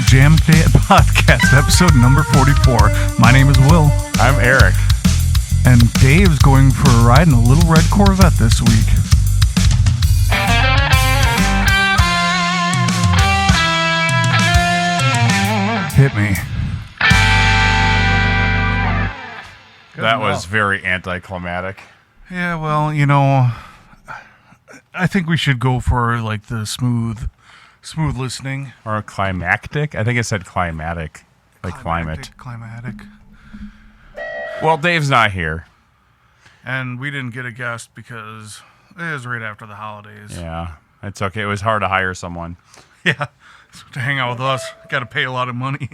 Jamdadpodcast, episode number 44. My name is Will. I'm Eric. And Dave's going for a ride in a little red Corvette this week. Hit me. That was very anticlimactic. Yeah, well, you know, I think we should go for like the smooth listening. Or climactic? I think it said climatic. Like climate. Climatic. Well, Dave's not here. And we didn't get a guest because it was right after the holidays. Yeah, it's okay. It was hard to hire someone. Yeah, to hang out with us. Got to pay a lot of money.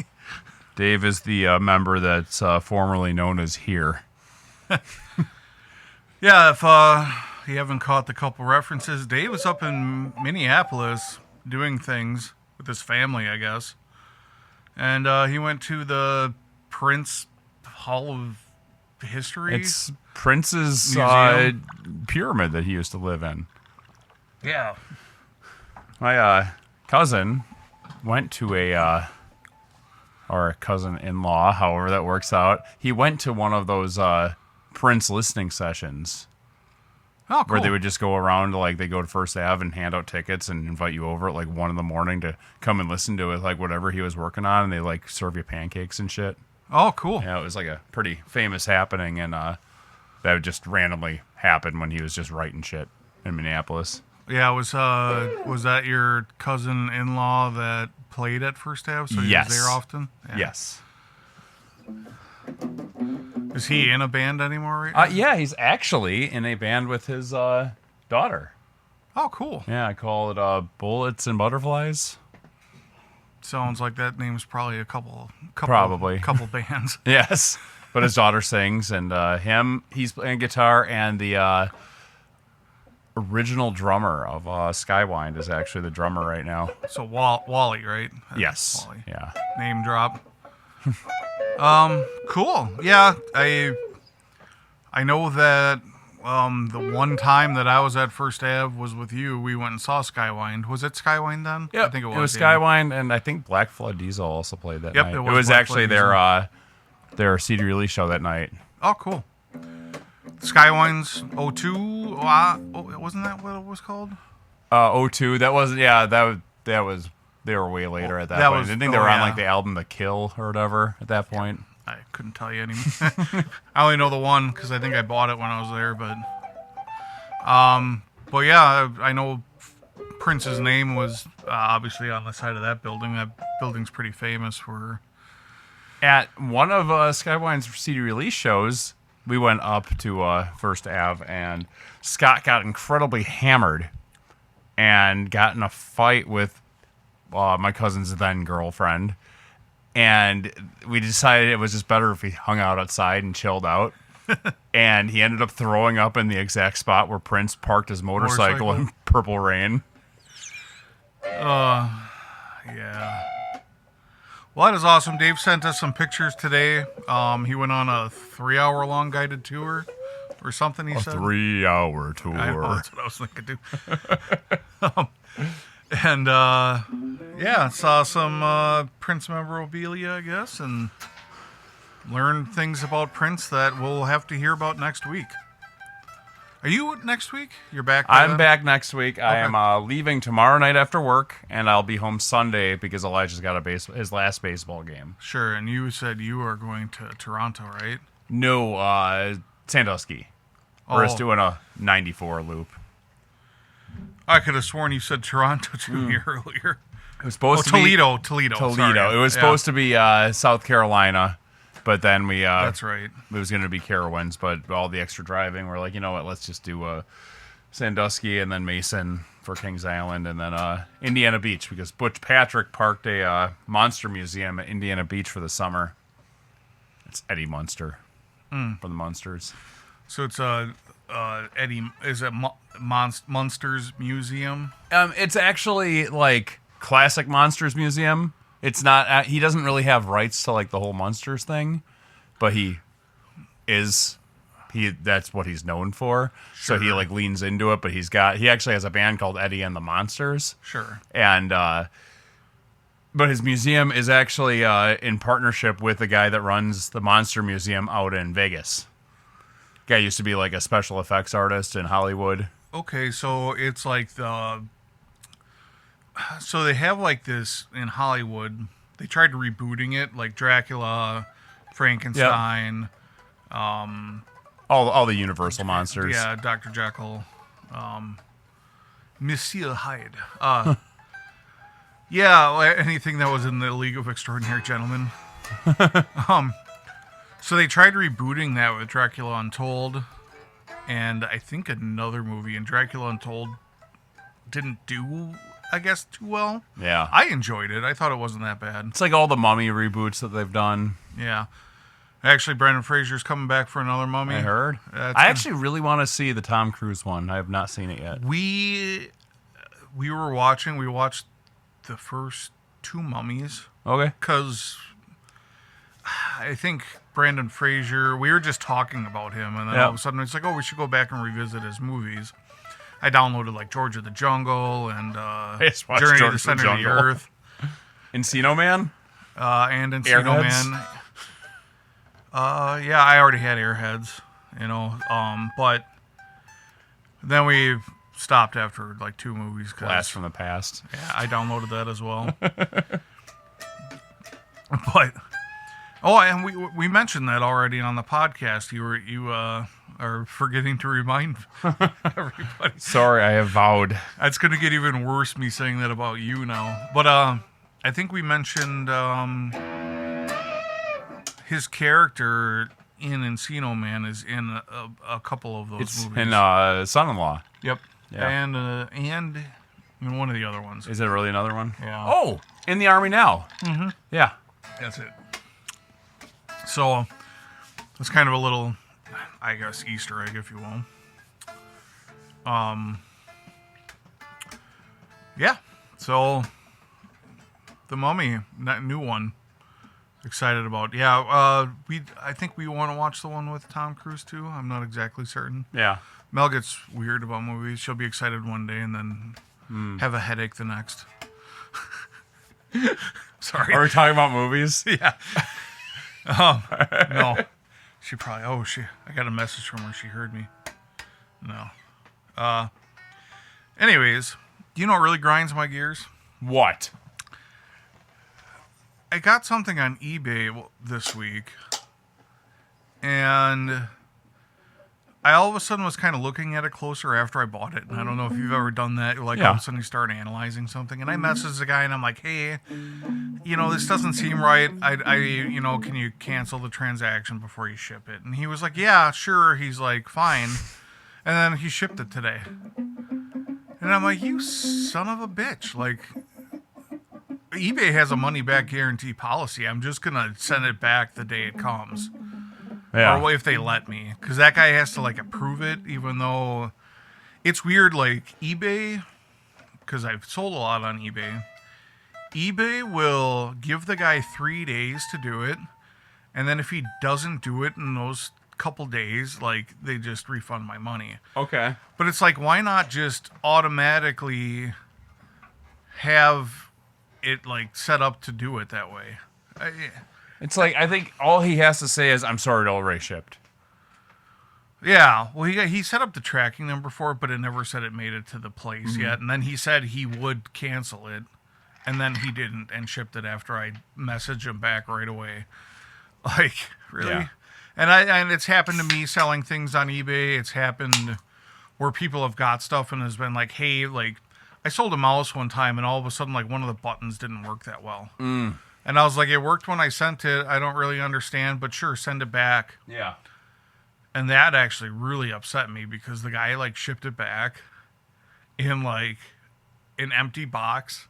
Dave is the member that's formerly known as here. Yeah, if you haven't caught the couple references, Dave was up in Minneapolis doing things with his family, I guess. And he went to the Prince Hall of History. It's Prince's pyramid that he used to live in. Yeah. My cousin went to or a cousin-in-law, however that works out. He went to one of those Prince listening sessions. Oh, cool. Where they would just go around to, like, they go to First Ave and hand out tickets and invite you over at, like, 1 in the morning to come and listen to it, like, whatever he was working on, and they, like, serve you pancakes and shit. Oh, cool. Yeah, it was, like, a pretty famous happening, and that would just randomly happen when he was just writing shit in Minneapolis. Yeah, was that your cousin-in-law that played at First Ave? So he Yes. was there often? Yeah. Yes. Is he in a band anymore right now? Yeah, he's actually in a band with his daughter. Oh, cool. Yeah, I call it Bullets and Butterflies. Sounds like that name's probably a couple bands. Yes, but his daughter sings, and he's playing guitar, and the original drummer of Skywind is actually the drummer right now. So Wally, right? Yes. Wally. Yeah. Name drop. Cool. Yeah, I know that the one time that I was at First Ave was with you. We went and saw Skywind. Was it Skywind then? Yeah, I think it was. It was Skywind, and I think Black Flood Diesel also played that night. It It was was Black actually Flood their CD release show that night. Oh, cool. Skywind's 02. Wasn't that what it was called? 02. That wasn't. Yeah, that was. They were way later at that point. I think they were on like the album The Kill or whatever at that point. I couldn't tell you anymore. I only know the one because I think I bought it when I was there. But yeah, I know Prince's name was obviously on the side of that building. That building's pretty famous for. At one of Skywind's CD release shows, we went up to First Ave, and Scott got incredibly hammered and got in a fight with my cousin's then girlfriend. And we decided it was just better if we hung out outside and chilled out. And he ended up throwing up in the exact spot where Prince parked his motorcycle in Purple Rain. Yeah. Well, that is awesome. Dave sent us some pictures today. He went on a 3-hour-long guided tour or something, he said. 3-hour tour. I know, that's what I was thinking, too. And, yeah, saw some Prince memorabilia, I guess, and learned things about Prince that we'll have to hear about next week. Are you next week? You're back by I'm then? back next week. Okay. I am leaving tomorrow night after work, and I'll be home Sunday because Elijah's got his last baseball game. Sure, and you said you are going to Toronto, right? No, Sandusky. We're just doing a 94 loop. I could have sworn you said Toronto to me earlier. It was supposed to Toledo. be Toledo. Sorry. It was supposed to be South Carolina, but then we that's right. It was going to be Carowinds, but all the extra driving, we're like, you know what? Let's just do Sandusky and then Mason for Kings Island, and then Indiana Beach, because Butch Patrick parked a monster museum at Indiana Beach for the summer. It's Eddie Munster from the Munsters. So it's Eddie, is it Monsters Museum? It's actually like classic Monsters Museum. It's not. He doesn't really have rights to like the whole Monsters thing, but that's what he's known for. Sure. So he like leans into it. But he actually has a band called Eddie and the Monsters. Sure. And But his museum is actually in partnership with the guy that runs the Monster Museum out in Vegas. Guy used to be like a special effects artist in Hollywood. Okay, so it's like so they have like this in Hollywood. They tried rebooting it, like Dracula, Frankenstein. All the Universal monsters. Yeah, Dr. Jekyll, Monsieur Hyde. Yeah, anything that was in the League of Extraordinary Gentlemen. So they tried rebooting that with Dracula Untold, and I think another movie, and Dracula Untold didn't do, I guess, too well. Yeah. I enjoyed it. I thought it wasn't that bad. It's like all the Mummy reboots that they've done. Yeah. Actually, Brendan Fraser's coming back for another Mummy. I heard. I actually really want to see the Tom Cruise one. I have not seen it yet. We watched the first two Mummies. Okay. Because I think Brendan Fraser, we were just talking about him, and then all of a sudden it's like, oh, we should go back and revisit his movies. I downloaded like George of the Jungle and Journey to the Center of the Earth. Encino Man? And Encino Man. Yeah, I already had Airheads, but then we stopped after like two movies. Blast from the Past. Yeah, I downloaded that as well. But and we mentioned that already on the podcast. You are forgetting to remind everybody. Sorry, I have vowed. It's going to get even worse me saying that about you now. But I think we mentioned his character in Encino Man is in a couple of those movies. In Son-in-Law. Yep. Yeah. And in one of the other ones. Is it really another one? Yeah. Oh, in the Army Now. Mm-hmm. Yeah. That's it. So it's kind of a little, I guess, Easter egg, if you will. Yeah. So the Mummy, that new one. Excited about. Yeah. I think we want to watch the one with Tom Cruise too. I'm not exactly certain. Yeah. Mel gets weird about movies. She'll be excited one day and then have a headache the next. Sorry. Are we talking about movies? Yeah. No. She probably, I got a message from her. She heard me. No. Anyways, do you know what really grinds my gears? What? I got something on eBay this week, and I all of a sudden was kind of looking at it closer after I bought it. And I don't know if you've ever done that. All of a sudden you start analyzing something, and I messaged the guy, and I'm like, hey, this doesn't seem right. Can you cancel the transaction before you ship it? And he was like, yeah, sure. He's like, fine. And then he shipped it today. And I'm like, you son of a bitch. Like, eBay has a money-back guarantee policy. I'm just going to send it back the day it comes. Yeah. Or if they let me. Because that guy has to, approve it, even though it's weird, eBay, because I've sold a lot on eBay. eBay will give the guy 3 days to do it, and then if he doesn't do it in those couple days, they just refund my money. Okay. But it's why not just automatically have it set up to do it that way? It's I think all he has to say is, I'm sorry, it already shipped. Yeah, well, he set up the tracking number for it, but it never said it made it to the place yet. And then he said he would cancel it, and then he didn't and shipped it after I messaged him back right away. Really? Yeah. And it's happened to me selling things on eBay. It's happened where people have got stuff and has been like, hey, I sold a mouse one time, and all of a sudden, one of the buttons didn't work that well. And I was like, it worked when I sent it. I don't really understand, but sure, send it back. Yeah. And that actually really upset me because the guy, shipped it back in, an empty box.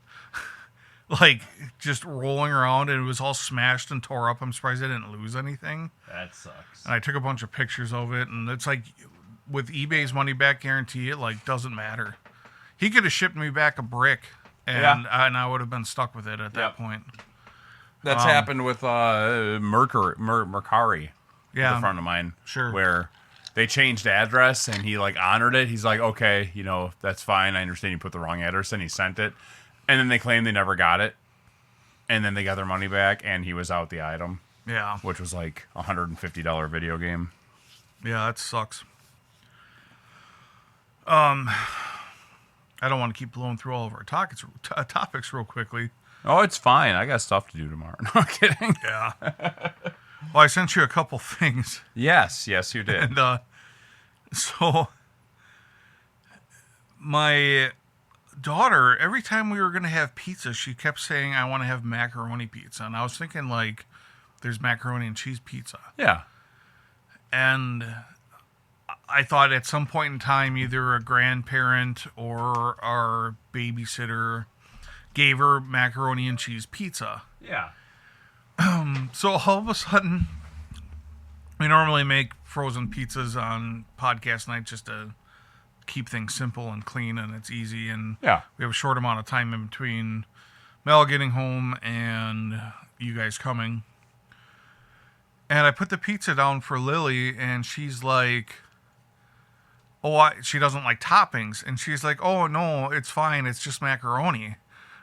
Just rolling around, and it was all smashed and tore up. I'm surprised I didn't lose anything. That sucks. And I took a bunch of pictures of it, and it's with eBay's money-back guarantee, it, don't make He could have shipped me back a brick, and I would have been stuck with it at that point. That's happened with Mercari, yeah, a friend of mine. Sure. Where they changed address, and he honored it. He's like, okay, that's fine. I understand you put the wrong address, and he sent it. And then they claim they never got it. and then they got their money back, and he was out the item, Yeah. which was like $150 video game. Yeah, that sucks. I don't want to keep blowing through all of our topics real quickly. Oh, it's fine. I got stuff to do tomorrow. No, I'm kidding. Yeah. Well, I sent you a couple things. Yes, you did. And so my daughter, every time we were going to have pizza, she kept saying, I want to have macaroni pizza. And I was thinking, like, there's macaroni and cheese pizza. Yeah. And I thought at some point in time, either a grandparent or our babysitter gave her macaroni and cheese pizza. Yeah. So all of a sudden, we normally make frozen pizzas on podcast night just to keep things simple and clean, and it's easy. And Yeah. we have a short amount of time in between Mel getting home and you guys coming. And I put the pizza down for Lily, and she's like, she doesn't like toppings. And she's like, oh, no, it's fine. It's just macaroni.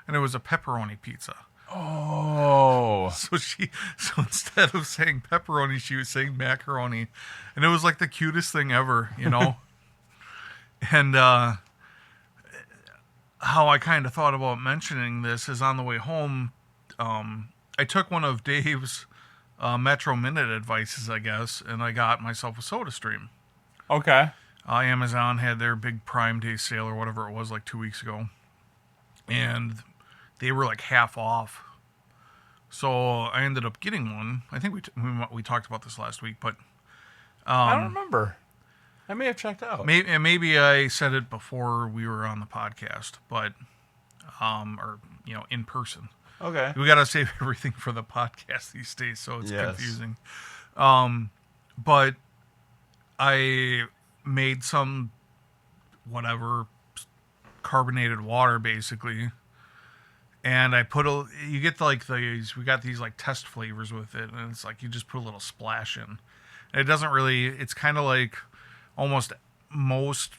And it was a pepperoni pizza. Oh. So instead of saying pepperoni, she was saying macaroni. And it was like the cutest thing ever, you know? And how I kind of thought about mentioning this is on the way home, I took one of Dave's Metro Minute advices, I guess, and I got myself a Soda Stream. Okay. Amazon had their big Prime Day sale or whatever it was like 2 weeks ago. And they were like half off. So I ended up getting one. I think we talked about this last week, but I don't remember. I may have checked out. maybe I said it before we were on the podcast, but in person. Okay. We got to save everything for the podcast these days, so it's Yes. confusing. But I made some carbonated water basically, and I put we got these like test flavors with it, and it's like you just put a little splash in. And it doesn't really, it's kind of like almost most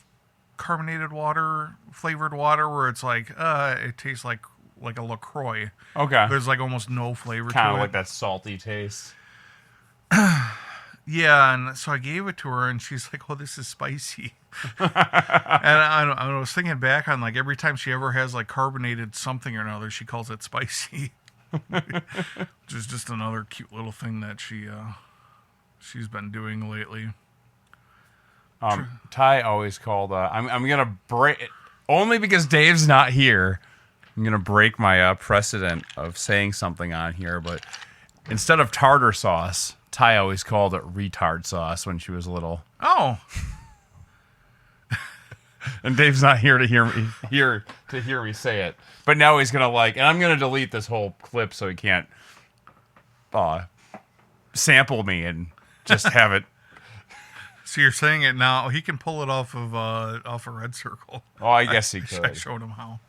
carbonated water, flavored water, where it's like it tastes like a LaCroix. Okay. There's like almost no flavor to it. Kind of like that salty taste. Yeah, and so I gave it to her, and she's like, "Oh, this is spicy." And I was thinking back on like every time she ever has like carbonated something or another, she calls it spicy, which is just another cute little thing that she's been doing lately. Ty always called. I'm gonna break only because Dave's not here. I'm gonna break my precedent of saying something on here, but instead of tartar sauce, Ty always called it retard sauce when she was little. Oh, And Dave's not here to hear me say it. But now he's gonna and I'm gonna delete this whole clip so he can't sample me and just have it. so you're saying it now? He can pull it off of a Red Circle. Oh, I guess he I could. showed him how.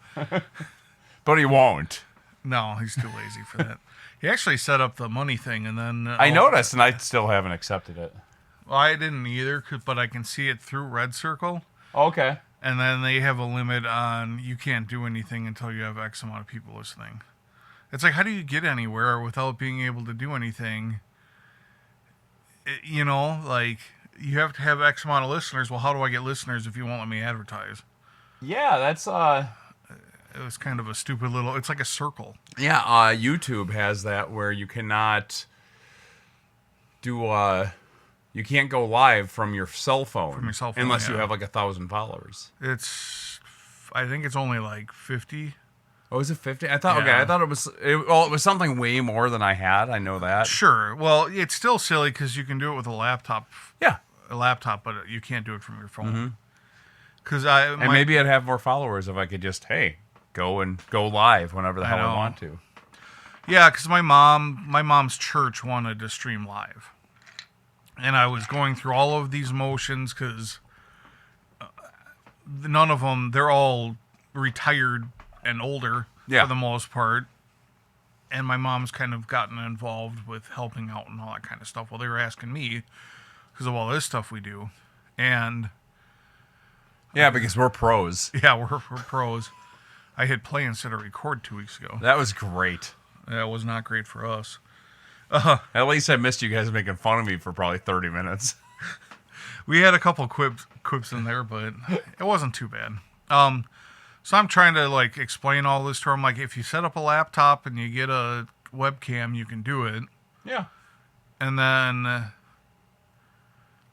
But he won't. No, he's too lazy for that. He actually set up the money thing, and then I noticed, and I still haven't accepted it. Well, I didn't either, but I can see it through Red Circle. Okay. And then they have a limit on you can't do anything until you have X amount of people listening. It's like, how do you get anywhere without being able to do anything? Like, you have to have X amount of listeners. Well, how do I get listeners if you won't let me advertise? Yeah, that's It was kind of a stupid little, it's like a circle. Yeah, YouTube has that where you cannot you can't go live from your cell phone. Unless you have like 1,000 followers. I think it's only like 50. Oh, is it 50? I thought, Yeah. I thought it was something way more than I had. I know that. Sure. Well, it's still silly because you can do it with a laptop. Yeah. A laptop, but you can't do it from your phone. Because And maybe I'd have more followers if I could just, go live whenever the hell I want to. Yeah, because my mom's church wanted to stream live. And I was going through all of these motions because none of them, they're all retired and older for the most part. And my mom's kind of gotten involved with helping out and all that kind of stuff. Well, they were asking me because of all this stuff we do. And yeah, because we're pros. yeah, we're pros. I hit play instead of record 2 weeks ago. That was great. That was not great for us. At least I missed you guys making fun of me for probably 30 minutes. We had a couple quips in there, but it wasn't too bad. So I'm trying to like explain all this to her. I'm like, if you set up a laptop and you get a webcam, you can do it. Yeah. And then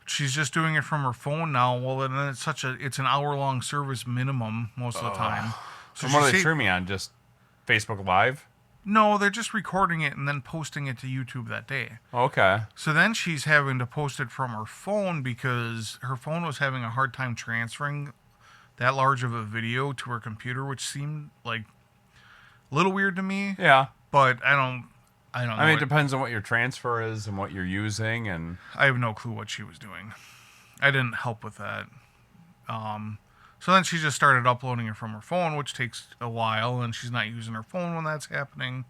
she's just doing it from her phone now. Well, then it's an hour-long service minimum most of the time. So what do they stream me on? Just Facebook Live? No, they're just recording it and then posting it to YouTube that day. Okay. So then she's having to post it from her phone because her phone was having a hard time transferring that large of a video to her computer, which seemed like a little weird to me. Yeah. But I don't know. I mean, it depends on what your transfer is and what you're using, and I have no clue what she was doing. I didn't help with that. So then she just started uploading it from her phone, which takes a while, and she's not using her phone when that's happening.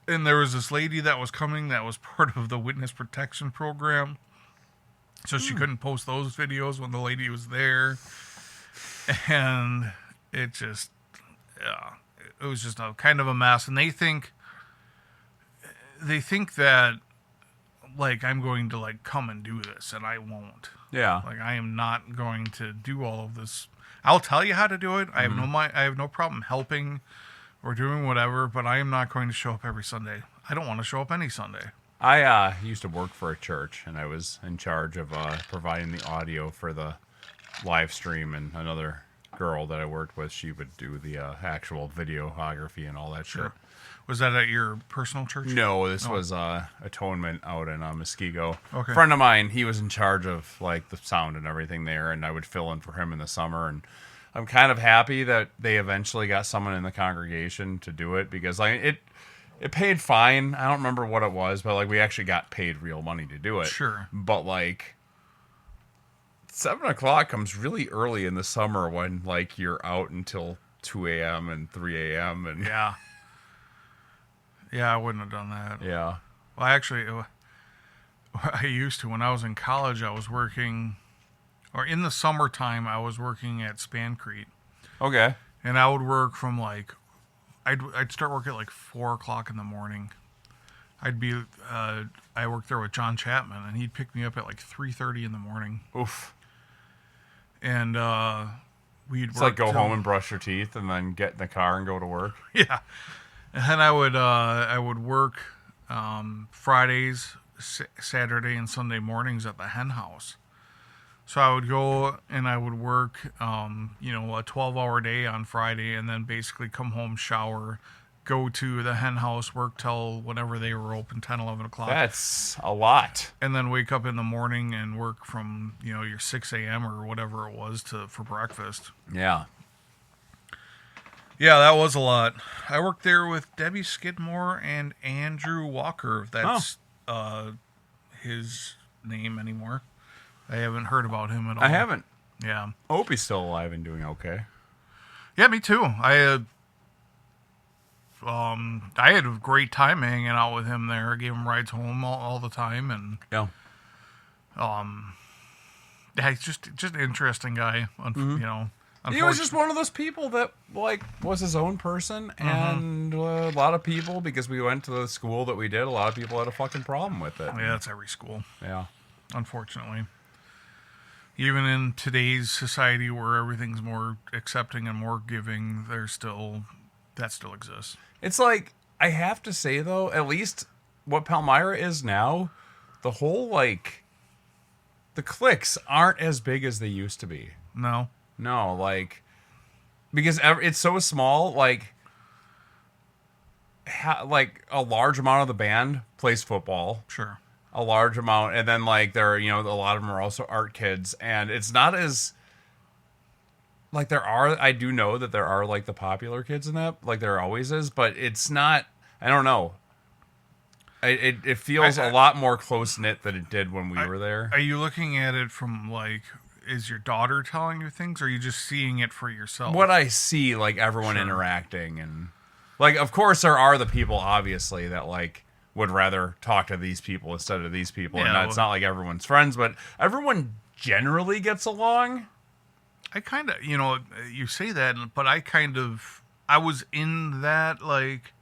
And there was this lady that was coming that was part of the witness protection program. So she couldn't post those videos when the lady was there. And it just, yeah, it was just a kind of a mess. And they think that, like, I'm going to, like, come and do this, and I won't. yeah. Like, I am not going to do all of this. I'll tell you how to do it. I have no problem helping or doing whatever, but I am not going to show up every Sunday. I don't want to show up any Sunday. I used to work for a church, and I was in charge of providing the audio for the live stream, and another girl that I worked with, she would do the actual videography and all that shit. Was that at your personal church? No, this was Atonement out in Muskego. Okay. A friend of mine, he was in charge of like the sound and everything there, and I would fill in for him in the summer. And I'm kind of happy that they eventually got someone in the congregation to do it, because like it paid fine. I don't remember what it was, but like we actually got paid real money to do it. Sure. But like 7 o'clock comes really early in the summer when like you're out until 2 a.m. and 3 a.m. and Yeah. Yeah, I wouldn't have done that. yeah. Well, actually, I used to. When I was in college, I was working, or in the summertime, I was working at Spancrete. Okay. And I would work from like, I'd start work at like 4 o'clock in the morning. I worked there with John Chapman, and he'd pick me up at like 3:30 in the morning. Oof. And we'd It's like go home and brush your teeth and then get in the car and go to work. Yeah. And then I would work Fridays, Saturday, and Sunday mornings at the hen house. So I would go and I would work, a 12-hour day on Friday, and then basically come home, shower, go to the hen house, work till whenever they were open, 10, 11 o'clock. That's a lot. And then wake up in the morning and work from, your 6 a.m. or whatever it was for breakfast. Yeah. Yeah, that was a lot. I worked there with Debbie Skidmore and Andrew Walker, if that's his name anymore. I haven't heard about him at all. I haven't. Yeah. I hope he's still alive and doing okay. Yeah, me too. I had a great time hanging out with him there. I gave him rides home all the time, and Yeah. yeah, he's just an interesting guy. He was just one of those people that like was his own person, and a lot of people, because we went to the school that we did, a lot of people had a fucking problem with it. Yeah, that's every school. Yeah. Unfortunately. Even in today's society where everything's more accepting and more giving, that still exists. It's like, I have to say though, at least what Palmyra is now, the whole like, the cliques aren't as big as they used to be. No. No, like, because it's so small, like a large amount of the band plays football. Sure. A large amount, and then like there, a lot of them are also art kids, and it's not as like I do know that there are like the popular kids in that, like there always is, but it's not. I don't know. It feels a lot more close knit than it did when we were there. Are you looking at it from like, is your daughter telling you things, or are you just seeing it for yourself? What I see, like everyone interacting, and like of course there are the people obviously that like would rather talk to these people instead of these people, and it's not like everyone's friends, but everyone generally gets along. I kind of, you say that, but I was in that, like,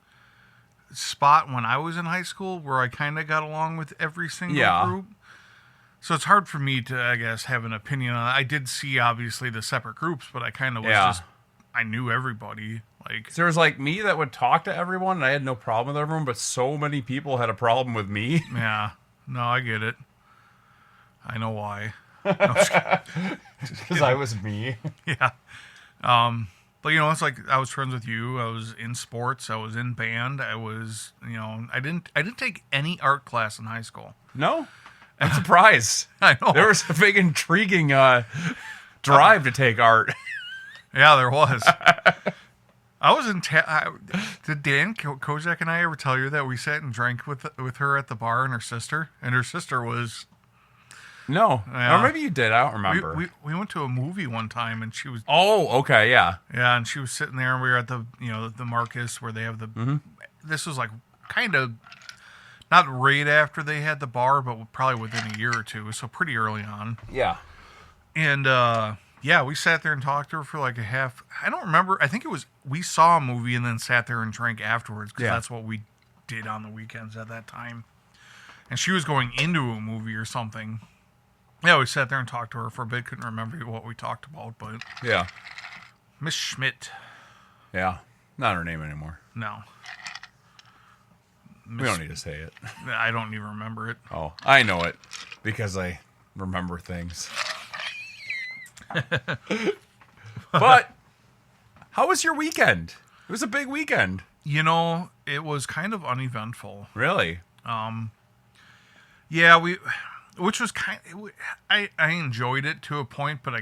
spot when I was in high school where I kind of got along with every single Yeah. group. So it's hard for me to, I guess, have an opinion on it. I did see, obviously, the separate groups, but I kind of was just, I knew everybody. Like, There was like me that would talk to everyone, and I had no problem with everyone, but so many people had a problem with me. yeah, no, I get it. I know why. Because I was me. Yeah. But, it's like I was friends with you. I was in sports. I was in band. I was, I didn't take any art class in high school. No? I'm surprised. I know. There was a big intriguing drive to take art. Yeah, there was. I was in. Did Dan Kozak and I ever tell you that we sat and drank with her at the bar and her sister? And her sister was. No. Yeah. Or maybe you did. I don't remember. We went to a movie one time and she was. Oh, okay, yeah. Yeah, and she was sitting there and we were at the the Marcus where they have the. Mm-hmm. This was like kind of. Not right after they had the bar, but probably within a year or two, so pretty early on. Yeah. And, we sat there and talked to her for like a half. I don't remember. I think it was, we saw a movie and then sat there and drank afterwards, because that's what we did on the weekends at that time. And she was going into a movie or something. Yeah, we sat there and talked to her for a bit. Couldn't remember what we talked about, but. Yeah. Miss Schmidt. Yeah. Not her name anymore. No. We don't need to say it. I don't even remember it. Oh, I know it because I remember things. But how was your weekend? It was a big weekend. It was kind of uneventful. Really? Yeah, which was I enjoyed it to a point, but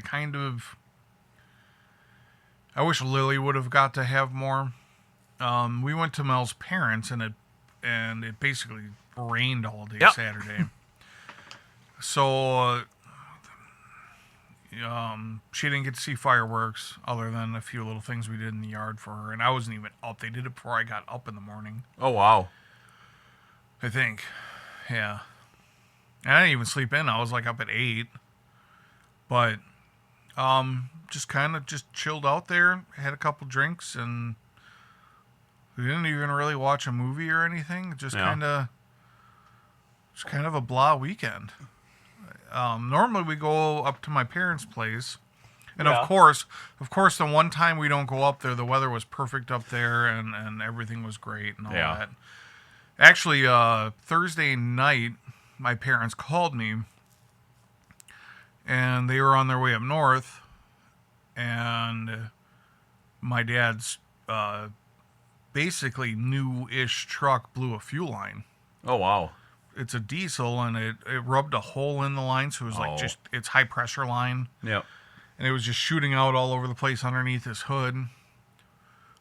I wish Lily would have got to have more. We went to Mel's parents, and it basically rained all day Saturday. So she didn't get to see fireworks other than a few little things we did in the yard for her. And I wasn't even up. They did it before I got up in the morning. Oh, wow. I think. Yeah. And I didn't even sleep in. I was like up at 8. But just kind of just chilled out there, had a couple drinks, and we didn't even really watch a movie or anything. Just kind of a blah weekend. Normally we go up to my parents' place, and of course, the one time we don't go up there, the weather was perfect up there, and everything was great and all that. Actually, Thursday night, my parents called me, and they were on their way up north, and my dad's basically new-ish truck blew a fuel line. Oh, wow. It's a diesel, and it rubbed a hole in the line, so it was like it's high-pressure line. Yep. And it was just shooting out all over the place underneath his hood.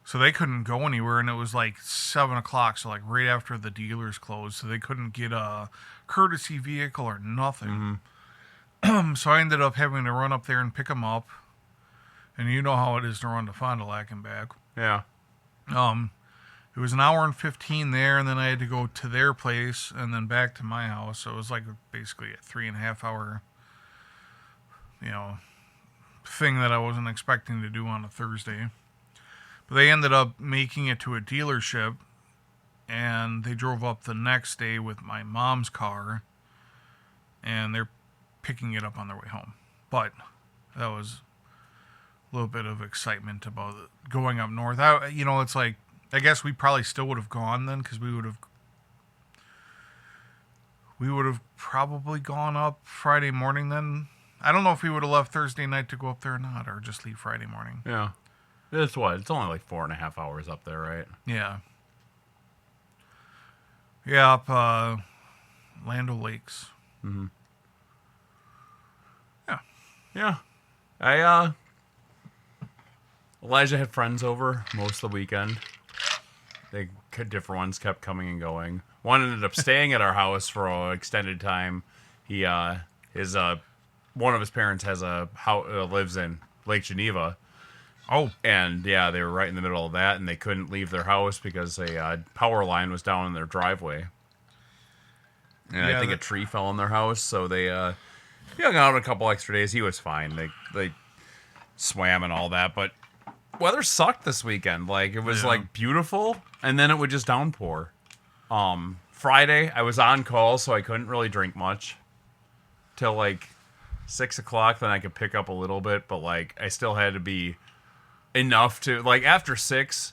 So they couldn't go anywhere, and it was like 7 o'clock, so like right after the dealers closed, so they couldn't get a courtesy vehicle or nothing. Mm-hmm. So I ended up having to run up there and pick him up. And you know how it is to run to Fond du Lac and back. Yeah. It was an hour and 15 there, and then I had to go to their place and then back to my house. So it was like basically a 3.5 hour, thing that I wasn't expecting to do on a Thursday. But they ended up making it to a dealership, and they drove up the next day with my mom's car, and they're picking it up on their way home. But that was a little bit of excitement about going up north. It's like, I guess we probably still would have gone then, because we would have probably gone up Friday morning then. I don't know if we would have left Thursday night to go up there or not, or just leave Friday morning. Yeah. It's only like 4.5 hours up there, right? Yeah. Yeah, up Land O'Lakes. Mm-hmm. Yeah. Yeah. Elijah had friends over most of the weekend. Different ones kept coming and going. One ended up staying at our house for an extended time. He one of his parents has a house, lives in Lake Geneva. Oh. And yeah, they were right in the middle of that, and they couldn't leave their house because a power line was down in their driveway. And I think a tree fell in their house, so they hung out a couple extra days. He was fine. They swam and all that, but weather sucked this weekend. Like, it was like beautiful, and then it would just downpour. Friday, I was on call, so I couldn't really drink much till like 6 o'clock. Then I could pick up a little bit, but like I still had to be enough to like after 6,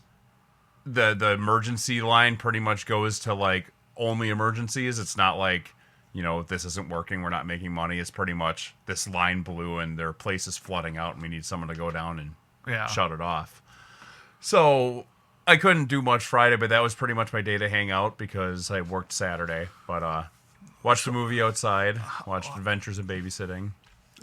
the emergency line pretty much goes to like only emergencies. It's not like, this isn't working, we're not making money. It's pretty much this line blew and their place is flooding out and we need someone to go down and shut it off. So I couldn't do much Friday, but that was pretty much my day to hang out because I worked Saturday. But watched a movie outside, watched Adventures in Babysitting.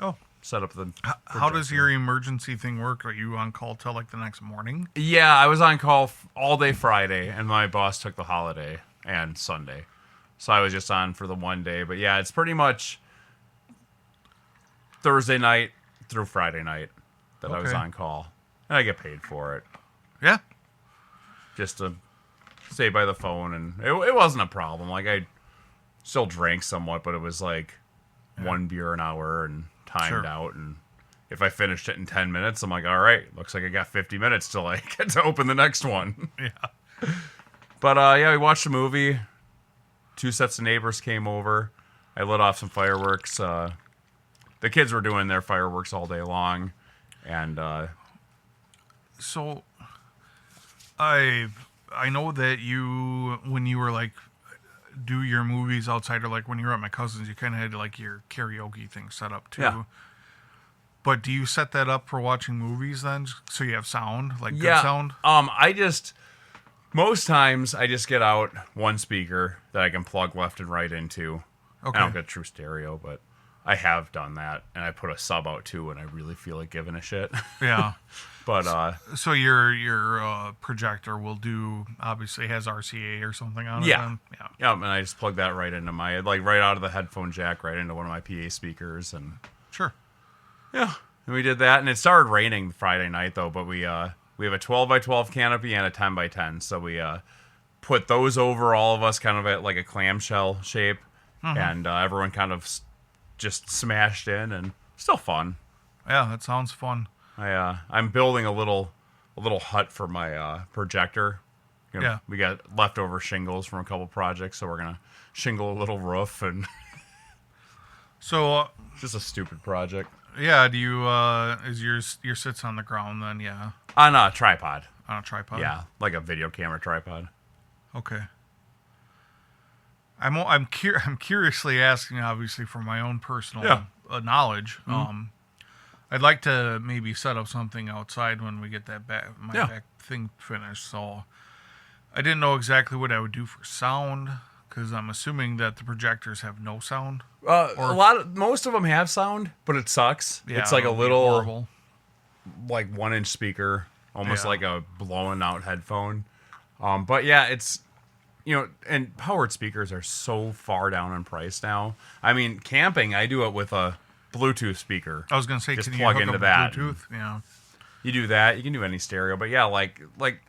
Oh. Set up the... How does your emergency thing work? Are you on call till like the next morning? Yeah, I was on call all day Friday, and my boss took the holiday and Sunday. So I was just on for the one day. But yeah, it's pretty much Thursday night through Friday night that I was on call. And I get paid for it. Yeah. Just to stay by the phone, and it wasn't a problem. Like, I still drank somewhat, but it was like one beer an hour and timed out. And if I finished it in 10 minutes, I'm like, all right, looks like I got 50 minutes till I get to open the next one. Yeah. But we watched a movie. 2 sets of neighbors came over. I lit off some fireworks. The kids were doing their fireworks all day long, and so I know that you, when you were like do your movies outside, or like when you were at my cousin's, you kind of had like your karaoke thing set up too. Yeah. But do you set that up for watching movies then, so you have sound, like good sound? Most times I just get out one speaker that I can plug left and right into. Okay. I don't get true stereo, but I have done that, and I put a sub out too when I really feel like giving a shit. Yeah. But so your projector will obviously has RCA or something on it. Then? Yeah, and I just plug that right into my right out of the headphone jack, right into one of my PA speakers, and sure. Yeah, and we did that, and it started raining Friday night though. But we have a 12x12 canopy and a 10x10, so we put those over all of us, kind of at like a clamshell shape, and everyone kind of just smashed in, and still fun. Yeah, that sounds fun. I'm building a little hut for my projector. We got leftover shingles from a couple projects, so we're gonna shingle a little roof, and so just a stupid project. Yeah, do you is your sits on the ground then? Yeah, on a tripod. On a tripod. Yeah, like a video camera tripod. Okay. I'm curiously asking, obviously, for my own personal knowledge. I'd like to maybe set up something outside when we get that back thing finished. So I didn't know exactly what I would do for sound, because I'm assuming that the projectors have no sound. Most of them have sound, but it sucks. Yeah, it's like a little, like 1-inch speaker, almost like a blown out headphone. But yeah, it's, and powered speakers are so far down in price now. I mean, camping, I do it with a Bluetooth speaker. I was gonna say, just can plug you hook into up that. Bluetooth? Yeah. You do that. You can do any stereo, but yeah, like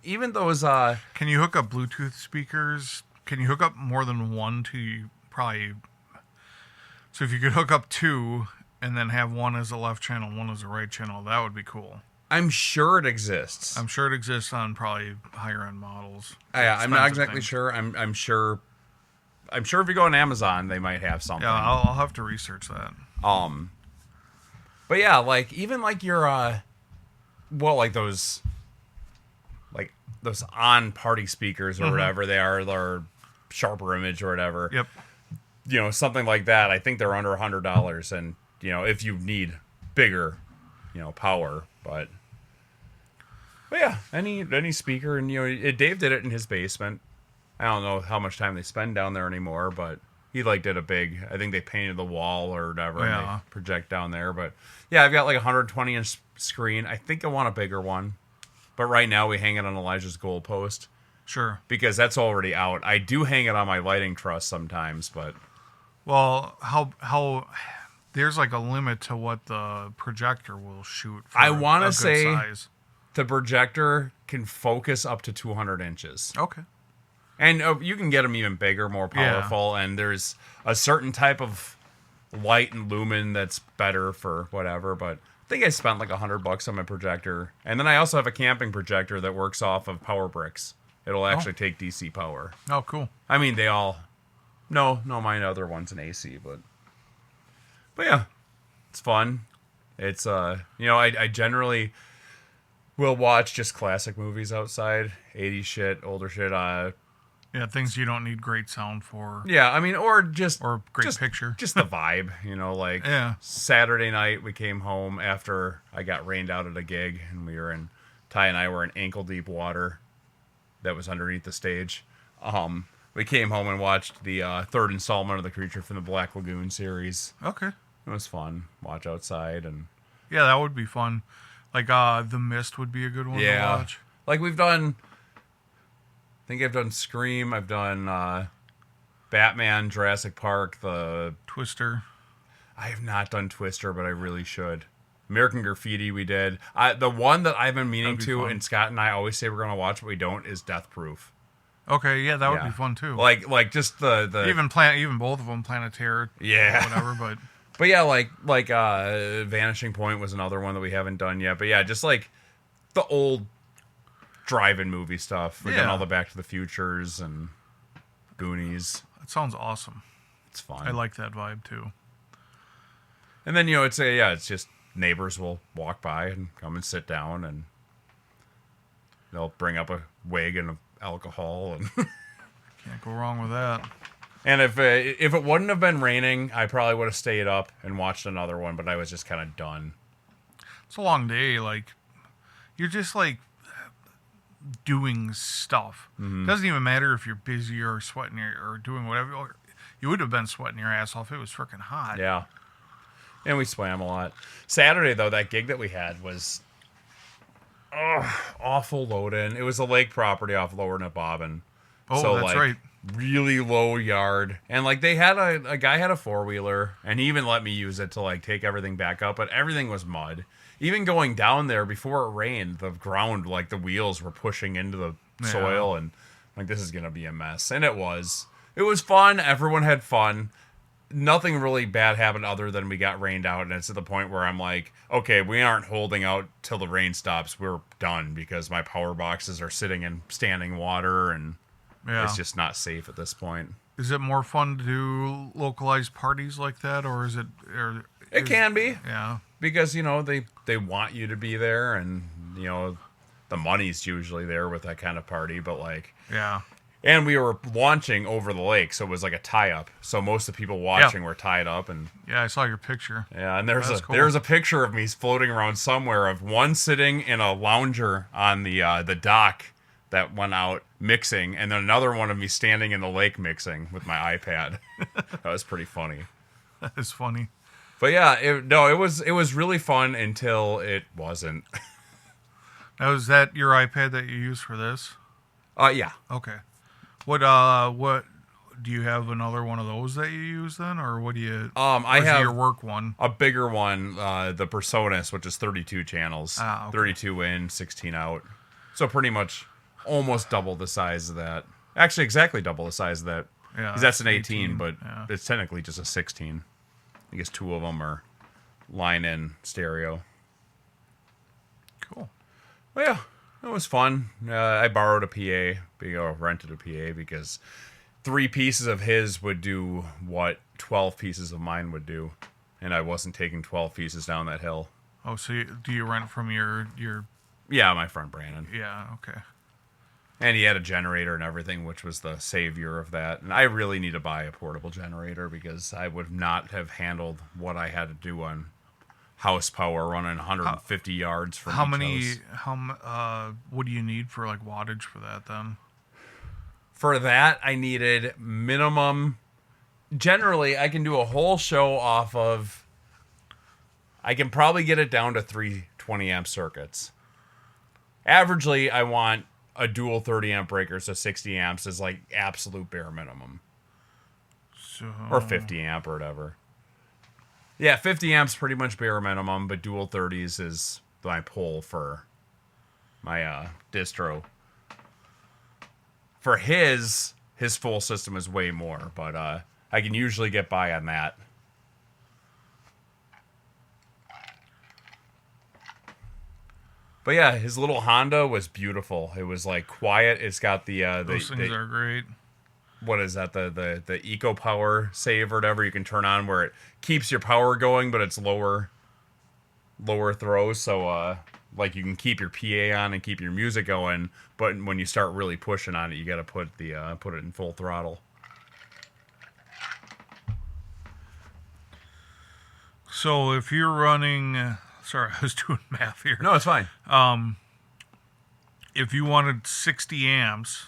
even those. Can you hook up Bluetooth speakers? Can you hook up more than one to probably? So if you could hook up 2 and then have one as a left channel, one as a right channel, that would be cool. I'm sure it exists. I'm sure it exists on probably higher end models. Yeah, I'm not exactly sure. I'm sure. I'm sure if you go on Amazon, they might have something. Yeah, I'll have to research that. But yeah, like even like your like those on party speakers or whatever they are, or Sharper Image or whatever. Yep. Something like that. I think they're under $100, and if you need bigger, power, but yeah, any speaker, and Dave did it in his basement. I don't know how much time they spend down there anymore, but he did a big, I think they painted the wall or whatever, and they project down there. But yeah, I've got like a 120-inch screen. I think I want a bigger one, but right now we hang it on Elijah's goal post. Sure. Because that's already out. I do hang it on my lighting truss sometimes, but well, how there's like a limit to what the projector will shoot for I want to say size. The projector can focus up to 200 inches. Okay. And you can get them even bigger, more powerful, and there's a certain type of light and lumen that's better for whatever, but I think I spent like $100 on my projector. And then I also have a camping projector that works off of power bricks. It'll actually take DC power. Oh, cool. I mean, they all... No, my other one's an AC, but yeah, it's fun. It's, I generally will watch just classic movies outside, 80s shit, older shit. Yeah, things you don't need great sound for. Yeah, I mean, or great picture. Just the vibe, like yeah. Saturday night we came home after I got rained out at a gig, and Ty and I were in ankle deep water that was underneath the stage. We came home and watched the third installment of the Creature from the Black Lagoon series. Okay. It was fun. Watch outside and... Yeah, that would be fun. Like, The Mist would be a good one to watch. Like, we've done... I think I've done Scream. I've done Batman, Jurassic Park, the... Twister. I have not done Twister, but I really should. American Graffiti we did. The one that I've been meaning to, fun. and Scott and I always say we're going to watch, but we don't, is Death Proof. Okay, yeah, that would be fun, too. Like just the... Even both of them, Planet Terror. Yeah. Whatever, but... But yeah, like Vanishing Point was another one that we haven't done yet. But yeah, just like the old drive-in movie stuff. We've done all the Back to the Futures and Goonies. That sounds awesome. It's fun. I like that vibe, too. And then, it's just neighbors will walk by and come and sit down, and they'll bring up a wagon of alcohol. And can't go wrong with that. And if it wouldn't have been raining, I probably would have stayed up and watched another one, but I was just kind of done. It's a long day. Like, you're just, like, doing stuff. Mm-hmm. It doesn't even matter if you're busy or sweating or doing whatever. You would have been sweating your ass off. It was freaking hot. Yeah. And we swam a lot. Saturday, though, that gig that we had was awful load-in. It was a lake property off Lower Bobbin. Oh, so, that's right. Really low yard. And, like, they had a guy had a four-wheeler, and he even let me use it to, like, take everything back up, but everything was mud. Even going down there before it rained, the ground, like, the wheels were pushing into the soil, and, like, this is going to be a mess. And it was. It was fun. Everyone had fun. Nothing really bad happened other than we got rained out, and it's at the point where I'm like, okay, we aren't holding out till the rain stops. We're done because my power boxes are sitting in standing water, and it's just not safe at this point. Is it more fun to do localized parties like that, or is it? It can be, yeah, because they want you to be there, and the money's usually there with that kind of party, but like And we were launching over the lake, so it was like a tie-up. So most of the people watching were tied up, and I saw your picture. Yeah, and there's a picture of me floating around somewhere of one sitting in a lounger on the dock that went out mixing, and then another one of me standing in the lake mixing with my iPad. That was pretty funny. That is funny. But yeah, it was really fun until it wasn't. Now, is that your iPad that you use for this? Yeah. Okay. What do you have another one of those that you use then, or what do you? I have your work one, a bigger one, the Personas, which is 32 channels, 32 in, 16 out, so pretty much almost double the size of that. Actually, exactly double the size of that. Yeah, because that's an 18, but it's technically just a 16. I guess two of them are line-in stereo. Cool. Well, yeah. It was fun. I borrowed a PA, or rented a PA, because 3 pieces of his would do what 12 pieces of mine would do, and I wasn't taking 12 pieces down that hill. Oh, so do you rent from your? Yeah, my friend Brandon. Yeah, okay. And he had a generator and everything, which was the savior of that. And I really need to buy a portable generator, because I would not have handled what I had to do on house power running 150 yards from each house. What do you need for like wattage for that then? For that, I needed minimum. Generally, I can do a whole show off of. I can probably get it down to 3 20 amp circuits. Averagely, I want a dual 30 amp breaker, so 60 amps is like absolute bare minimum. Or 50 amp or whatever. Yeah, 50 amps pretty much bare minimum, but dual 30s is my pull for my distro. For his full system is way more, but I can usually get by on that. But yeah, his little Honda was beautiful. It was like quiet. It's got Those things are great. What is that? The Eco Power save or whatever you can turn on where it keeps your power going, but it's lower throws. So like you can keep your PA on and keep your music going, but when you start really pushing on it, you got to put it in full throttle. So if you're running, sorry, I was doing math here. No, it's fine. If you wanted 60 amps,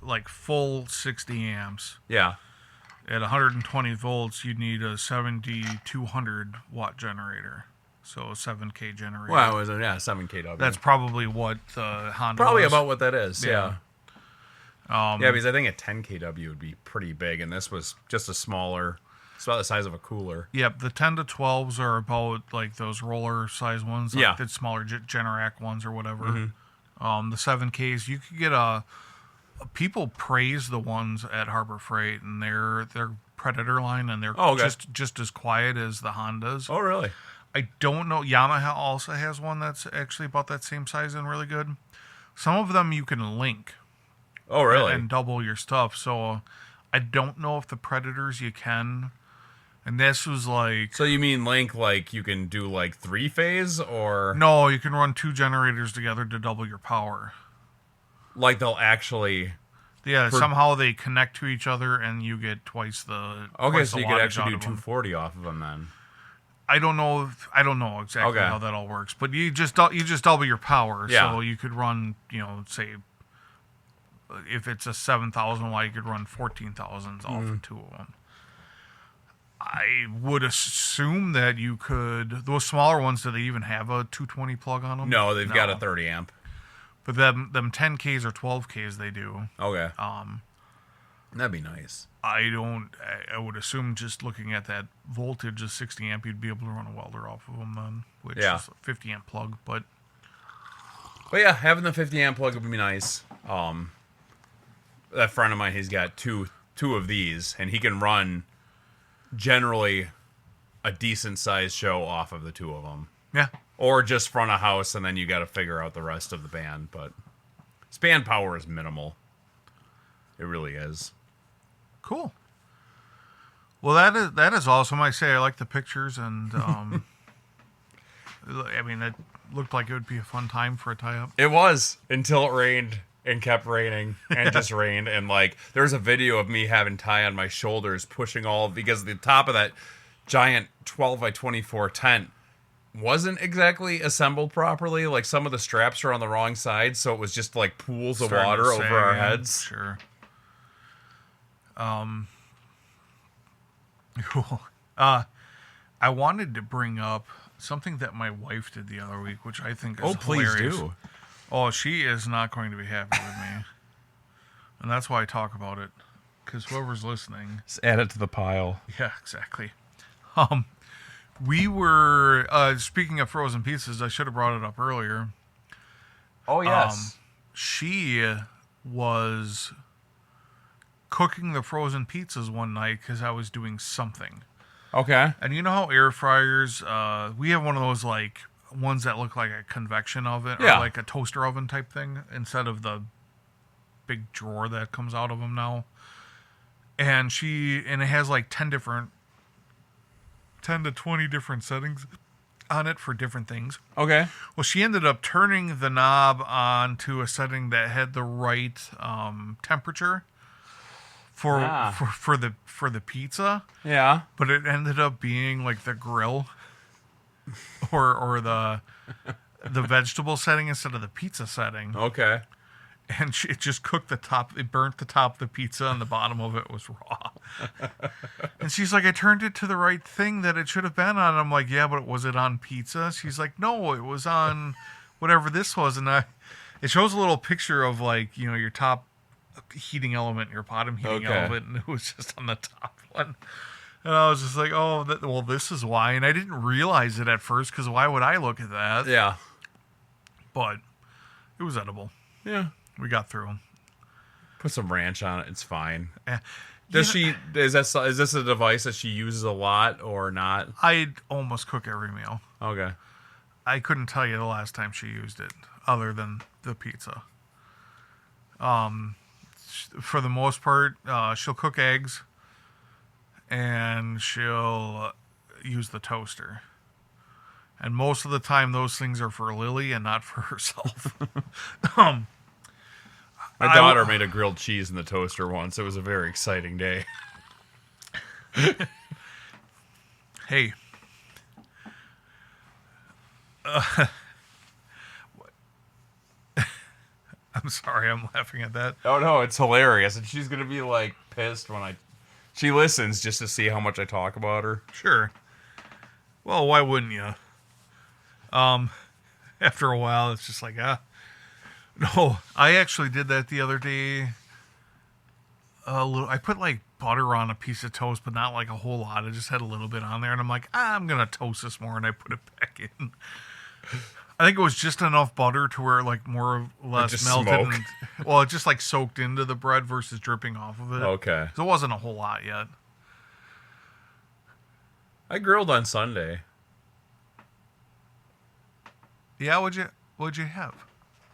like full 60 amps, Yeah. at 120 volts, you'd need a 7,200 watt generator. So a 7K generator. Well, it was 7 kW. That's probably what the Honda probably was. about what that is. Yeah. Yeah. Because I think a 10 kW would be pretty big, and this was just a smaller. It's about the size of a cooler. Yep, the 10 to 12s are about like those roller size ones. Like the smaller Generac ones or whatever. Mm-hmm. The 7Ks, you could get people praise the ones at Harbor Freight and their Predator line, and they're just as quiet as the Hondas. Oh, really? I don't know. Yamaha also has one that's actually about that same size and really good. Some of them you can link. Oh, really? And double your stuff. So I don't know if the Predators you can. And this was like... So you mean link like you can do like 3-phase or... No, you can run 2 generators together to double your power. Like they'll actually... Yeah, somehow they connect to each other and you get twice the... Okay, so you could actually do 240 off of them then. I don't know exactly how that all works, but you just double your power. Yeah. So you could run, say if it's a 7,000 watt, you could run 14,000s off of 2 of them. I would assume that you could. Those smaller ones, do they even have a 220 plug on them? No, they've got a 30 amp. But them 10Ks or 12Ks, they do. Okay. That'd be nice. I would assume just looking at that voltage of 60 amp, you'd be able to run a welder off of them then, which is a 50 amp plug. But yeah, having the 50 amp plug would be nice. That friend of mine, he's got two of these, and he can run generally a decent sized show off of the 2 of them. Yeah. Or just front a house, and then you got to figure out the rest of the band. But span power is minimal. It really is. Cool. Well, that is awesome. I say I like the pictures, and I mean, it looked like it would be a fun time for a tie-up. It was until it rained and kept raining and just rained. And like, there's a video of me having tie on my shoulders, pushing because the top of that giant 12 by 24 tent wasn't exactly assembled properly. Like some of the straps are on the wrong side, so it was just like pools of water over our heads. Sure. Cool. I wanted to bring up something that my wife did the other week, which I think is hilarious. Please do. Oh, she is not going to be happy with me. And that's why I talk about it. Because whoever's listening... Just add it to the pile. Yeah, exactly. We were... speaking of frozen pizzas, I should have brought it up earlier. Oh, yes. She was cooking the frozen pizzas one night because I was doing something. Okay. And you know how air fryers... we have one of those, like... ones that look like a convection oven or like a toaster oven type thing instead of the big drawer that comes out of them now. And it has like 10 to 20 different settings on it for different things. Okay. Well, she ended up turning the knob on to a setting that had the right temperature for the pizza. Yeah. But it ended up being like the grill. Or the vegetable setting instead of the pizza setting. Okay. And it just cooked the top. It burnt the top of the pizza, and the bottom of it was raw. And she's like, I turned it to the right thing that it should have been on. I'm like, yeah, but was it on pizza? She's like, no, it was on whatever this was. And it shows a little picture of like, your top heating element, your bottom heating element, and it was just on the top one. And I was just like, well, this is why. And I didn't realize it at first, because why would I look at that? Yeah. But it was edible. Yeah. We got through. Put some ranch on it. It's fine. Is this a device that she uses a lot or not? I almost cook every meal. Okay. I couldn't tell you the last time she used it. other than the pizza. For the most part, she'll cook eggs, and she'll use the toaster. And most of the time, those things are for Lily and not for herself. My daughter made a grilled cheese in the toaster once. It was a very exciting day. Hey. I'm sorry, I'm laughing at that. Oh, no, it's hilarious. And she's going to be, like, pissed when she listens just to see how much I talk about her. Sure. Well, why wouldn't you? After a while, it's just like, No, I actually did that the other day. I put like butter on a piece of toast, but not like a whole lot. I just had a little bit on there, and I'm like, I'm gonna toast this more, and I put it back in. I think it was just enough butter to where it like more or less melted. It just like soaked into the bread versus dripping off of it. Okay. So it wasn't a whole lot yet. I grilled on Sunday. Yeah, what'd you have?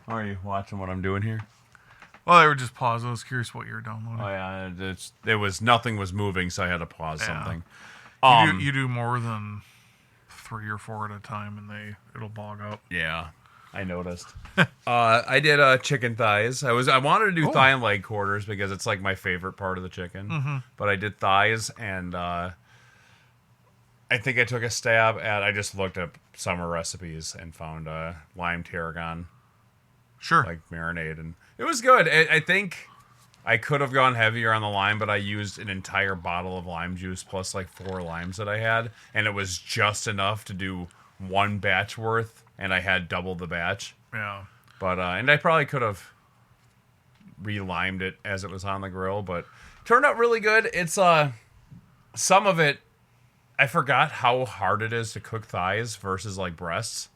Are you watching what I'm doing here? Well, they were just paused. I was curious what you were downloading. Oh yeah, nothing was moving, so I had to pause something. You do more than 3 or 4 at a time, and it'll bog up. Yeah, I noticed. I did chicken thighs. I wanted to do thigh and leg quarters because it's like my favorite part of the chicken. Mm-hmm. But I did thighs, and I think I took a stab at. I just looked up summer recipes and found lime tarragon. Sure. Like marinade, and it was good. I think I could have gone heavier on the lime, but I used an entire bottle of lime juice plus like 4 limes that I had, and it was just enough to do 1 batch worth, and I had double the batch. Yeah. But and I probably could have re-limed it as it was on the grill, but it turned out really good. It's some of it, I forgot how hard it is to cook thighs versus like breasts.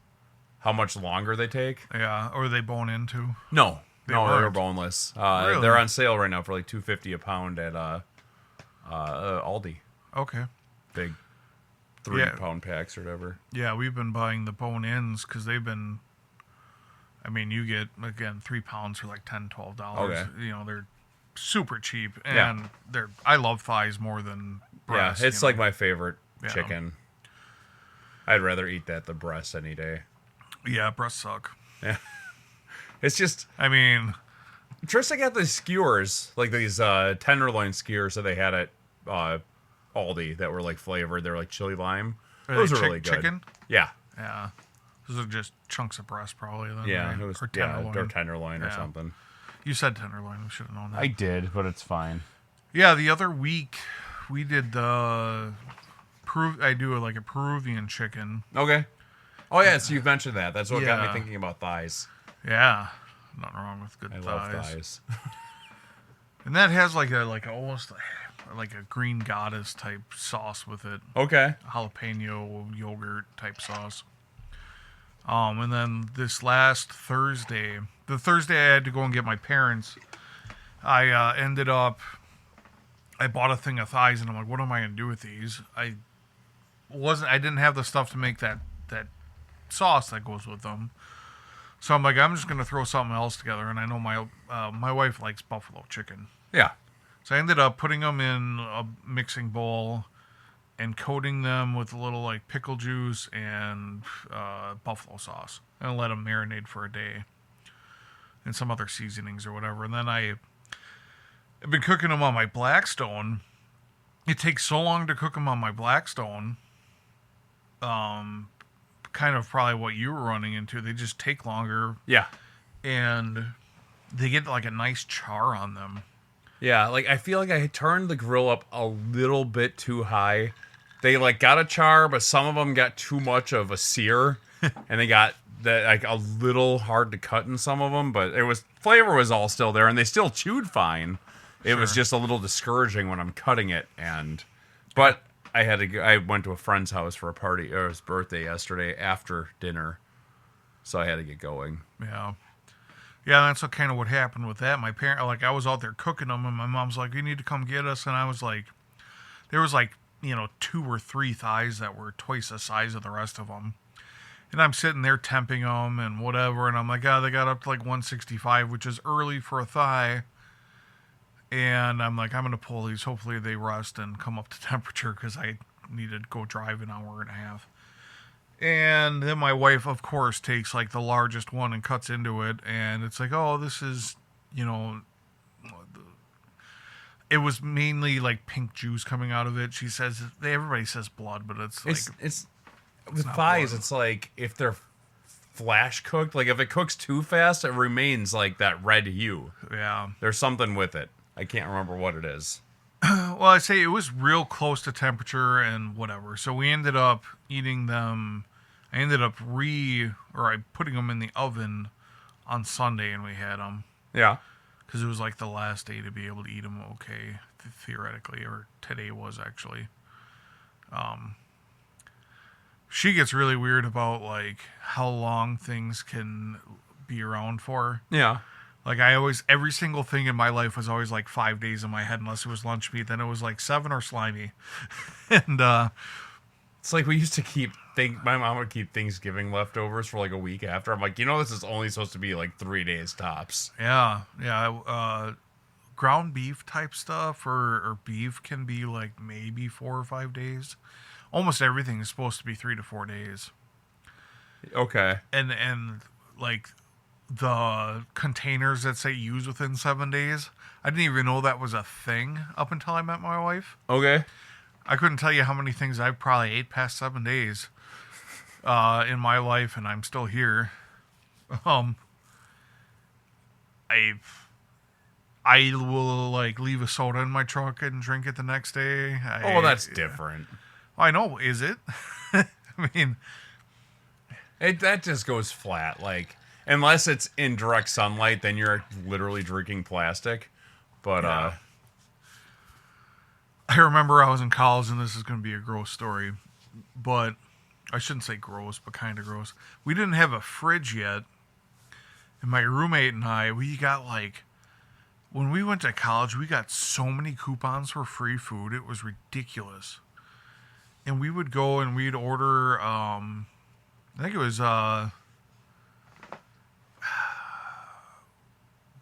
How much longer they take. Yeah, or they bone into. No, they weren't. were boneless. Really? They're on sale right now for like $2.50 a pound at Aldi. Okay. Big 3-pound packs or whatever. Yeah, we've been buying the bone ins because they've been. I mean, you get again 3 pounds for like $10, $12. Okay. You know, they're super cheap, and I love thighs more than breast. Yeah, it's like my favorite chicken. I'd rather eat that than breast any day. Yeah, breasts suck. Yeah. It's just... I mean... Tristan got these skewers, like these tenderloin skewers that they had at Aldi that were like flavored. They're like chili lime. Those are really good. Chicken? Yeah. Yeah. Those are just chunks of breast probably. Then, yeah, right? It was, or tenderloin. or tenderloin or something. You said tenderloin. We should have known that. I did, but it's fine. Yeah, the other week we did the... I do like a Peruvian chicken. Okay. Oh, yeah, so you've mentioned that. That's what got me thinking about thighs. Yeah. Nothing wrong with good thighs. I love thighs. And that has like almost like a green goddess type sauce with it. Okay. Jalapeno yogurt type sauce. And then this last Thursday, the Thursday I had to go and get my parents, I ended up, I bought a thing of thighs and I'm like, what am I going to do with these? I didn't have the stuff to make that sauce that goes with them. So I'm like, I'm just going to throw something else together. And I know my wife likes buffalo chicken. Yeah. So I ended up putting them in a mixing bowl and coating them with a little like pickle juice and buffalo sauce. And let them marinate for a day. And some other seasonings or whatever. And then I've been cooking them on my Blackstone. It takes so long to cook them on my Blackstone. Kind of probably what you were running into. They just take longer. Yeah. And they get like a nice char on them. Yeah, like I feel like I turned the grill up a little bit too high. They like got a char, but some of them got too much of a sear, and they got like a little hard to cut in some of them. But flavor was all still there, and they still chewed fine. It was just a little discouraging when I'm cutting it, but I had to go, I went to a friend's house for a party, or his birthday yesterday after dinner, so I had to get going. Yeah. Yeah, that's kind of what happened with that. My parent, like, I was out there cooking them, and my mom's like, "You need to come get us." And I was like, there was like, 2 or 3 thighs that were twice the size of the rest of them. And I'm sitting there temping them and whatever. And I'm like, they got up to like 165, which is early for a thigh. And I'm like, I'm going to pull these. Hopefully they rust and come up to temperature because I need to go drive an hour and a half. And then my wife, of course, takes like the largest one and cuts into it. And it's like, oh, this is, it was mainly like pink juice coming out of it. She says, everybody says blood, but it's like... It's with thighs, blood. It's like if they're flash cooked, like if it cooks too fast, it remains like that red hue. Yeah. There's something with it. I can't remember what it is. Well, I say it was real close to temperature and whatever. So we ended up eating them. I ended up putting them in the oven on Sunday, and we had them. Yeah. Because it was like the last day to be able to eat them okay, theoretically, or today was actually. She gets really weird about like how long things can be around for. Yeah. Like every single thing in my life was always like 5 days in my head, unless it was lunch meat. Then it was like 7 or slimy. And it's like we used to my mom would keep Thanksgiving leftovers for like a week after. I'm like, this is only supposed to be like 3 days tops. Yeah. Ground beef type stuff or beef can be like maybe 4 or 5 days. Almost everything is supposed to be 3 to 4 days. Okay. And like the containers that say use within 7 days, I didn't even know that was a thing up until I met my wife. Okay. I couldn't tell you how many things I've probably ate past 7 days in my life, and I'm still here. I will like leave a soda in my truck and drink it the next day. That's different. I know, is it? I mean, that just goes flat. Like, unless it's in direct sunlight, then you're literally drinking plastic. But yeah. I remember I was in college, and this is going to be a gross story, but I shouldn't say gross, but kind of gross. We didn't have a fridge yet, and my roommate and I, we got like, when we went to college, we got so many coupons for free food. It was ridiculous. And we would go and we'd order, I think it was,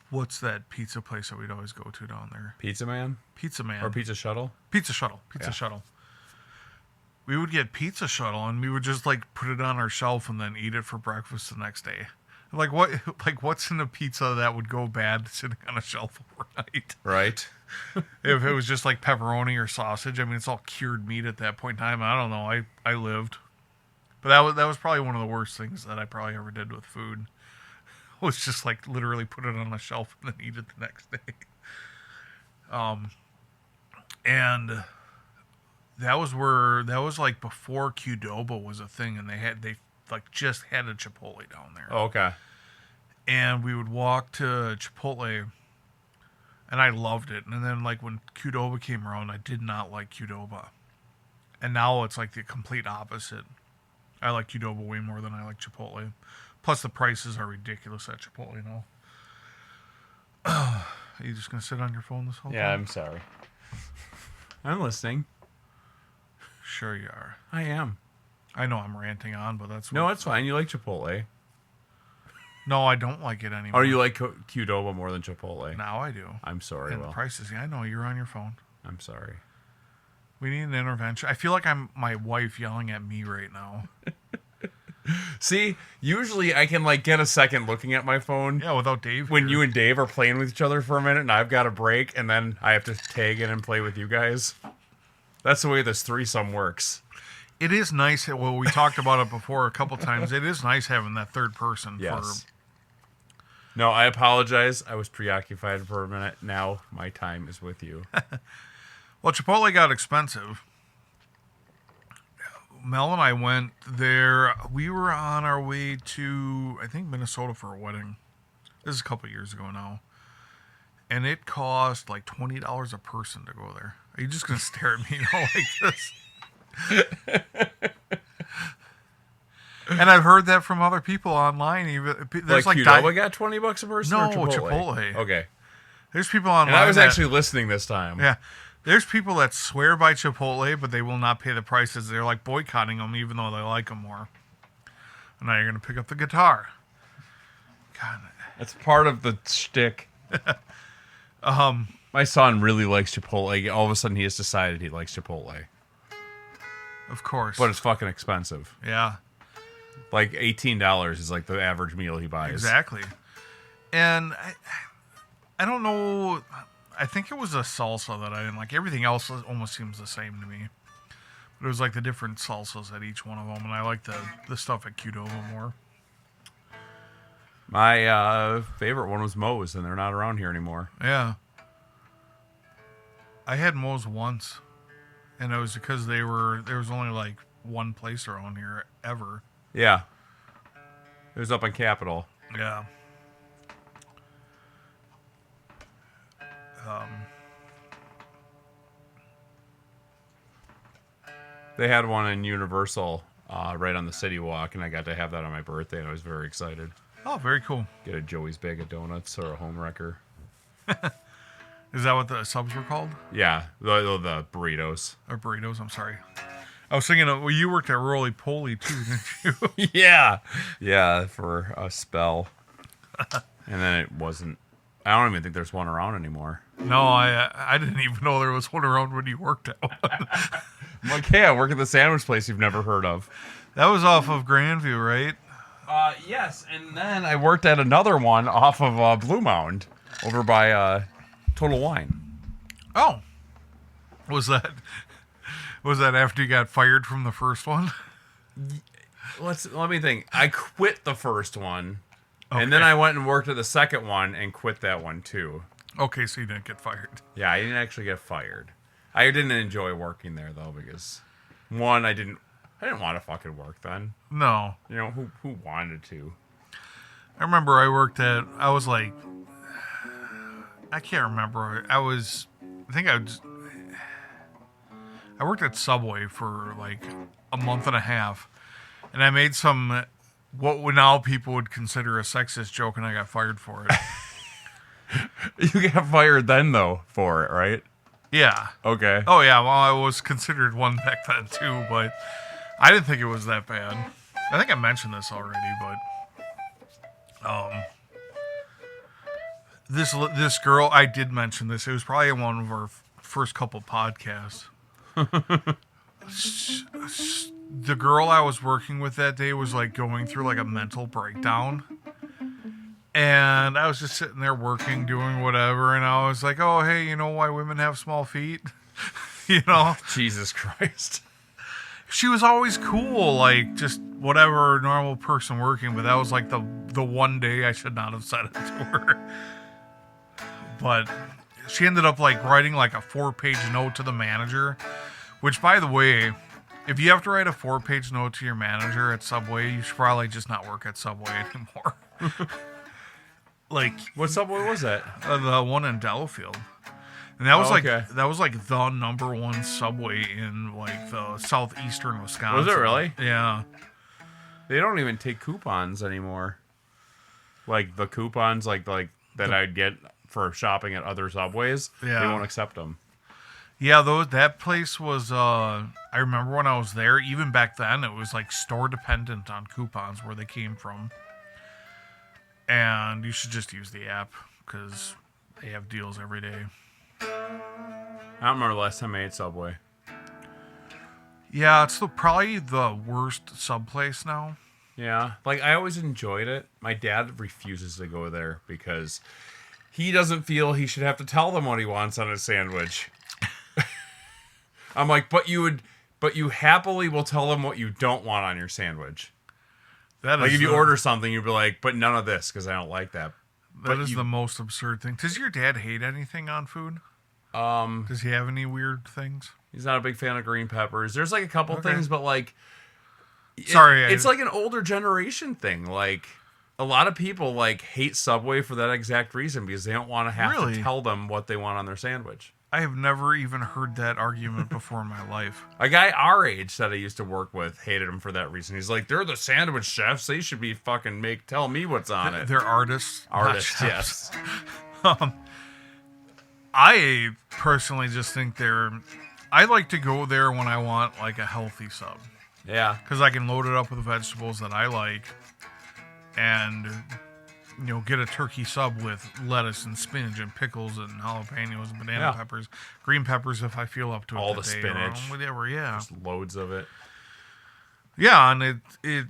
what's that pizza place that we'd always go to down there? Pizza Man? Pizza Man. Or Pizza Shuttle? Pizza Shuttle. Shuttle. We would get Pizza Shuttle, and we would just like put it on our shelf and then eat it for breakfast the next day. Like what's in a pizza that would go bad sitting on a shelf overnight? Right. If it was just like pepperoni or sausage, I mean, it's all cured meat at that point in time. I don't know. I lived, but that was probably one of the worst things that I probably ever did with food. Was just like literally put it on a shelf and then eat it the next day. And that was like before Qdoba was a thing, and they like just had a Chipotle down there. Oh, okay. And we would walk to Chipotle, and I loved it. And then like when Qdoba came around, I did not like Qdoba. And now it's like the complete opposite. I like Qdoba way more than I like Chipotle. Plus the prices are ridiculous at Chipotle now. Are you just going to sit on your phone this whole time? Yeah, I'm sorry. I'm listening. Sure you are. I am. I know I'm ranting on, but that's... No, it's fine. You like Chipotle. No, I don't like it anymore. Or you like Qdoba more than Chipotle? Now I do. I'm sorry, and the prices, yeah, I know. You're on your phone. I'm sorry. We need an intervention. I feel like I'm my wife yelling at me right now. See, usually I can like get a second looking at my phone. Yeah, without Dave. When you and Dave are playing with each other for a minute and I've got a break, and then I have to tag in and play with you guys. That's the way this threesome works. It is nice. Well, we talked about it before a couple times. It is nice having that third person. Yes. No, I apologize. I was preoccupied for a minute. Now my time is with you. Well, Chipotle got expensive. Mel and I went there. We were on our way to, I think, Minnesota for a wedding. This is a couple years ago now. And it cost like $20 a person to go there. Are you just going to stare at me like this? And I've heard that from other people online. Even there's like Qdoba got $20 a person. No, or Chipotle. Okay. There's people online. And I was actually listening this time. Yeah. There's people that swear by Chipotle, but they will not pay the prices. They're like boycotting them, even though they like them more. And now you're going to pick up the guitar. God. That's part of the shtick. My son really likes Chipotle. All of a sudden, he has decided he likes Chipotle. Of course. But it's fucking expensive. Yeah. Like $18 is like the average meal he buys. Exactly. And I don't know. I think it was a salsa that I didn't like. Everything else almost seems the same to me. But it was like the different salsas at each one of them. And I like the stuff at Qdoba more. My favorite one was Moe's, and they're not around here anymore. Yeah. I had Moe's once. And it was because there was only like one place around here ever. Yeah. It was up on Capitol. Yeah. They had one in Universal right on the City Walk, and I got to have that on my birthday, and I was very excited. Oh, very cool. Get a Joey's Bag of Donuts or a Home Wrecker. Is that what the subs were called? Yeah, the burritos. Or burritos, I'm sorry. I was thinking, well, you worked at Roly Poly too, didn't you? Yeah, for a spell. And then it wasn't. I don't even think there's one around anymore. No, I didn't even know there was one around when you worked at one. I'm like, hey, I work at the sandwich place you've never heard of. That was off of Grandview, right? Yes, and then I worked at another one off of Blue Mound over by Total Wine. Oh. Was that after you got fired from the first one? Let me think. I quit the first one, okay. And then I went and worked at the second one and quit that one too. Okay, so you didn't get fired. Yeah, I didn't actually get fired. I didn't enjoy working there though because one, I didn't want to fucking work then. No. You know, who wanted to? I remember I worked at, I can't remember. I worked at Subway for like a month and a half, and I made some, what now people would consider a sexist joke, and I got fired for it. You got fired then though for it, right? Yeah. Okay. Oh yeah, well I was considered one back then too, but I didn't think it was that bad. I think I mentioned this already, but this girl, I did mention this. It was probably one of our first couple podcasts. The girl I was working with that day was like going through like a mental breakdown. And I was just sitting there working, doing whatever, and I was like, oh, hey, you know why women have small feet? You know? Jesus Christ. She was always cool, like, just whatever normal person working, but that was like the one day I should not have said it to her. But she ended up, like, writing, like, a 4-page note to the manager, which, by the way, if you have to write a 4-page note to your manager at Subway, you should probably just not work at Subway anymore. Like, what Subway was that? The one in Delafield, and that was that was like the number one Subway in like the southeastern Wisconsin. Was it really? Yeah. They don't even take coupons anymore. Like the coupons, like that I'd get for shopping at other Subways. Yeah. They won't accept them. Yeah, that place was. I remember when I was there. Even back then, it was like store dependent on coupons where they came from. And you should just use the app because they have deals every day. I don't remember the last time I ate Subway. Yeah, it's probably the worst sub place now. Yeah, like I always enjoyed it. My dad refuses to go there because he doesn't feel he should have to tell them what he wants on his sandwich. I'm like, but you happily will tell them what you don't want on your sandwich. That like is if you order something, you'd be like, but none of this because I don't like that. That is the most absurd thing. Does your dad hate anything on food? Does he have any weird things? He's not a big fan of green peppers. There's like a couple things, but like, it's like an older generation thing. Like a lot of people like hate Subway for that exact reason because they don't want to have to tell them what they want on their sandwich. I have never even heard that argument before in my life. A guy our age that I used to work with hated him for that reason. He's like, they're the sandwich chefs. They should be fucking tell me what's on it. They're artists. Artists, yes. I personally just think I like to go there when I want like a healthy sub. Yeah. Because I can load it up with vegetables that I like, and get a turkey sub with lettuce and spinach and pickles and jalapenos and banana peppers, green peppers if I feel up to it. All the spinach, whatever. Yeah, just loads of it. Yeah, and it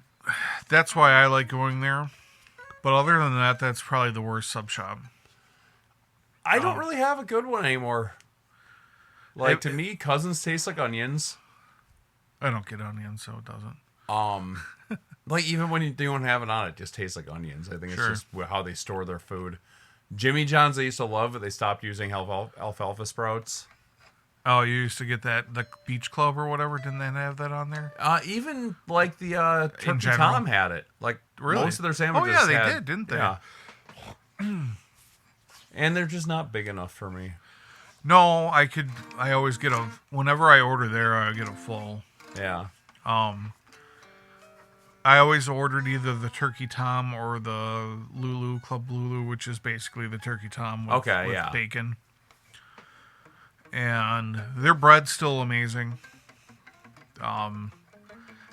that's why I like going there. But other than that, that's probably the worst sub shop. I don't really have a good one anymore. Like, to me, Cousins taste like onions. I don't get onions, so it doesn't. Like, even when you don't have it on, it just tastes like onions. I think it's just how they store their food. Jimmy John's I used to love, but they stopped using alfalfa sprouts. Oh, you used to get the Beach Club or whatever? Didn't they have that on there? Even, like, the Turkey Tom had it. Like, really? Most of their sandwiches Oh, yeah, they did, didn't they? Yeah. And they're just not big enough for me. No, I always get whenever I order there, I get a full. Yeah. I always ordered either the Turkey Tom or the Club Lulu, which is basically the Turkey Tom with bacon. And their bread's still amazing.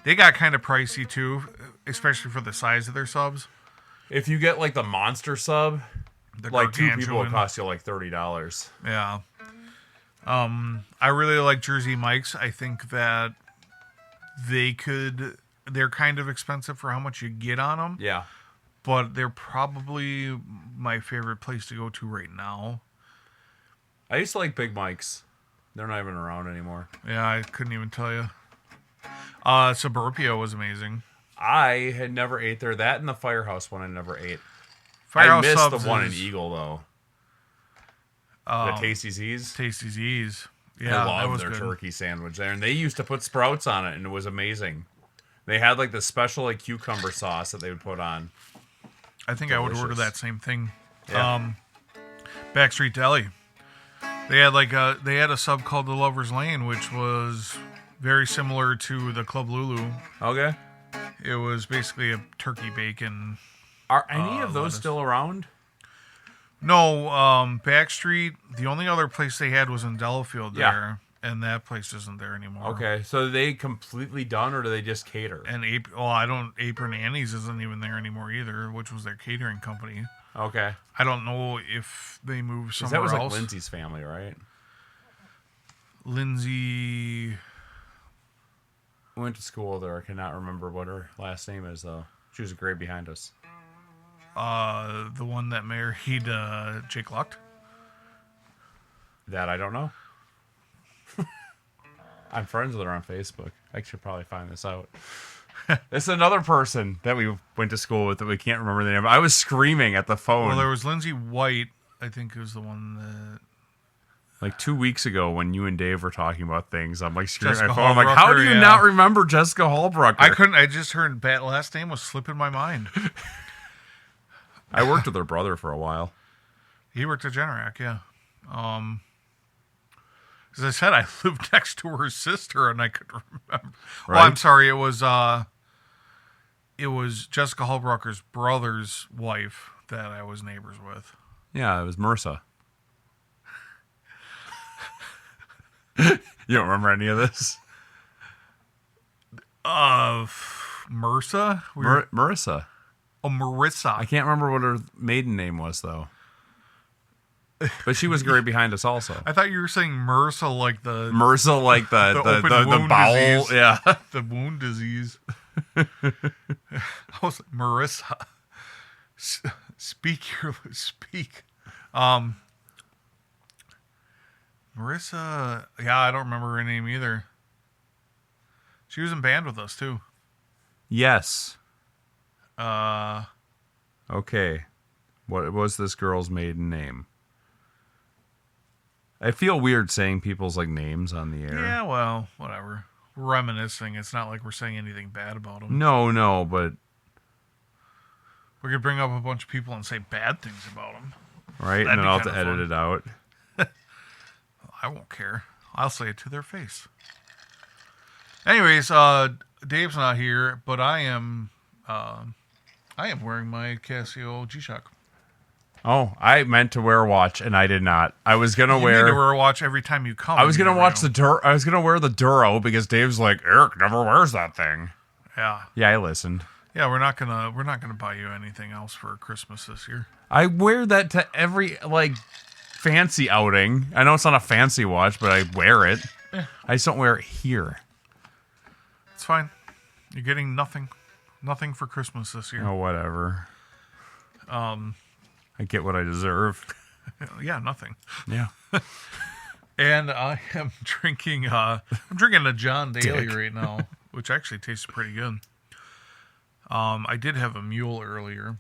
They got kind of pricey too, especially for the size of their subs. If you get like the monster sub, like 2 people, it costs you like $30. Yeah. I really like Jersey Mike's. I think that they're kind of expensive for how much you get on them. Yeah. But they're probably my favorite place to go to right now. I used to like Big Mike's. They're not even around anymore. Yeah, I couldn't even tell you. Suburbia was amazing. I had never ate there. That and the Firehouse one I never ate. Firehouse I missed subs the one in Eagle, though. The Tasty Z's. Tasty Z's. Yeah, I love that was their good. turkey sandwich there. And they used to put sprouts on it, and it was amazing. They had like the special like cucumber sauce that they would put on. I think I would order that same thing. Yeah. Backstreet Deli. They had a sub called the Lover's Lane, which was very similar to the Club Lulu. Okay. It was basically a turkey bacon. Are any of those still around? No, Backstreet, the only other place they had was in Delafield there, and that place isn't there anymore. Okay, so are they completely done, or do they just cater? And Apron Annie's isn't even there anymore either, which was their catering company. Okay. I don't know if they moved somewhere That was else. like Lindsay's family, right? Lindsay... We went to school there. I cannot remember what her last name is, though. She was a grade behind us. The one that married Jake Lucht. That I don't know. I'm friends with her on Facebook. I should probably find this out. It's another person that we went to school with that we can't remember the name. I was screaming at the phone. Well, there was Lindsay White, I think was the one that... Like 2 weeks ago when you and Dave were talking about things, I'm like screaming at Jessica my phone. I'm like, how do you Hallbrucker, not remember Jessica Hallbrucker? I couldn't. I just heard that last name was slipping my mind. I worked with her brother for a while. He worked at Generac, yeah. As I said, I lived next to her sister, and I could remember. Right? Oh, I'm sorry. It was Jessica Hallbrucker's brother's wife that I was neighbors with. Yeah, it was Marissa. You don't remember any of this? Marissa? Marissa. Oh, Marissa. I can't remember what her maiden name was, though. But she was great behind us also. I thought you were saying MRSA like the... MRSA like the open wound bowel. disease. Yeah. The wound disease. I was like, Marissa. Speak. Marissa, yeah, I don't remember her name either. She was in band with us, too. Yes. Uh, Okay. What was this girl's maiden name? I feel weird saying people's like names on the air. yeah, well, whatever. We're reminiscing. It's not like we're saying anything bad about them. No, but We could bring up a bunch of people and say bad things about them. right, That'd and then be I'll have to kinda edit fun. it out. I won't care. I'll say it to their face. Anyways, Dave's not here, but I am wearing my Casio G-Shock. Oh, I meant to wear a watch and I did not. I was gonna You wear. need to wear a watch every time you come. I was gonna You watch know. I was gonna wear the Duro because Dave's like, Eric never wears that thing. Yeah. Yeah, I listened. Yeah, we're not gonna buy you anything else for Christmas this year. I wear that to every fancy outing. I know it's not a fancy watch, but I wear it. I just don't wear it here. It's fine. You're getting nothing for Christmas this year. Oh, whatever. I get what I deserve. Yeah, nothing. Yeah. And I am drinking. I'm drinking a John Daly right now, which actually tastes pretty good. I did have a mule earlier.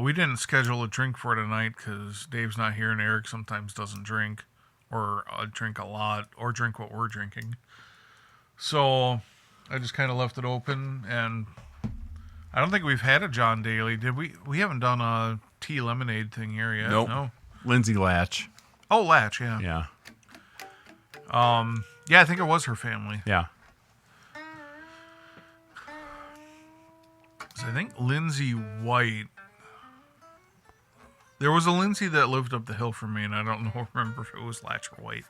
We didn't schedule a drink for tonight because Dave's not here and Eric sometimes doesn't drink or drink a lot or drink what we're drinking. So I just kind of left it open, and I don't think we've had a John Daly. Did we? We haven't done a tea lemonade thing here yet. Nope. No. Lindsay Latch. Oh, Latch, yeah. Yeah. Yeah, I think it was her family. Yeah. I think Lindsay White. There was a Lindsay that lived up the hill from me, and I don't remember if it was Latch or White.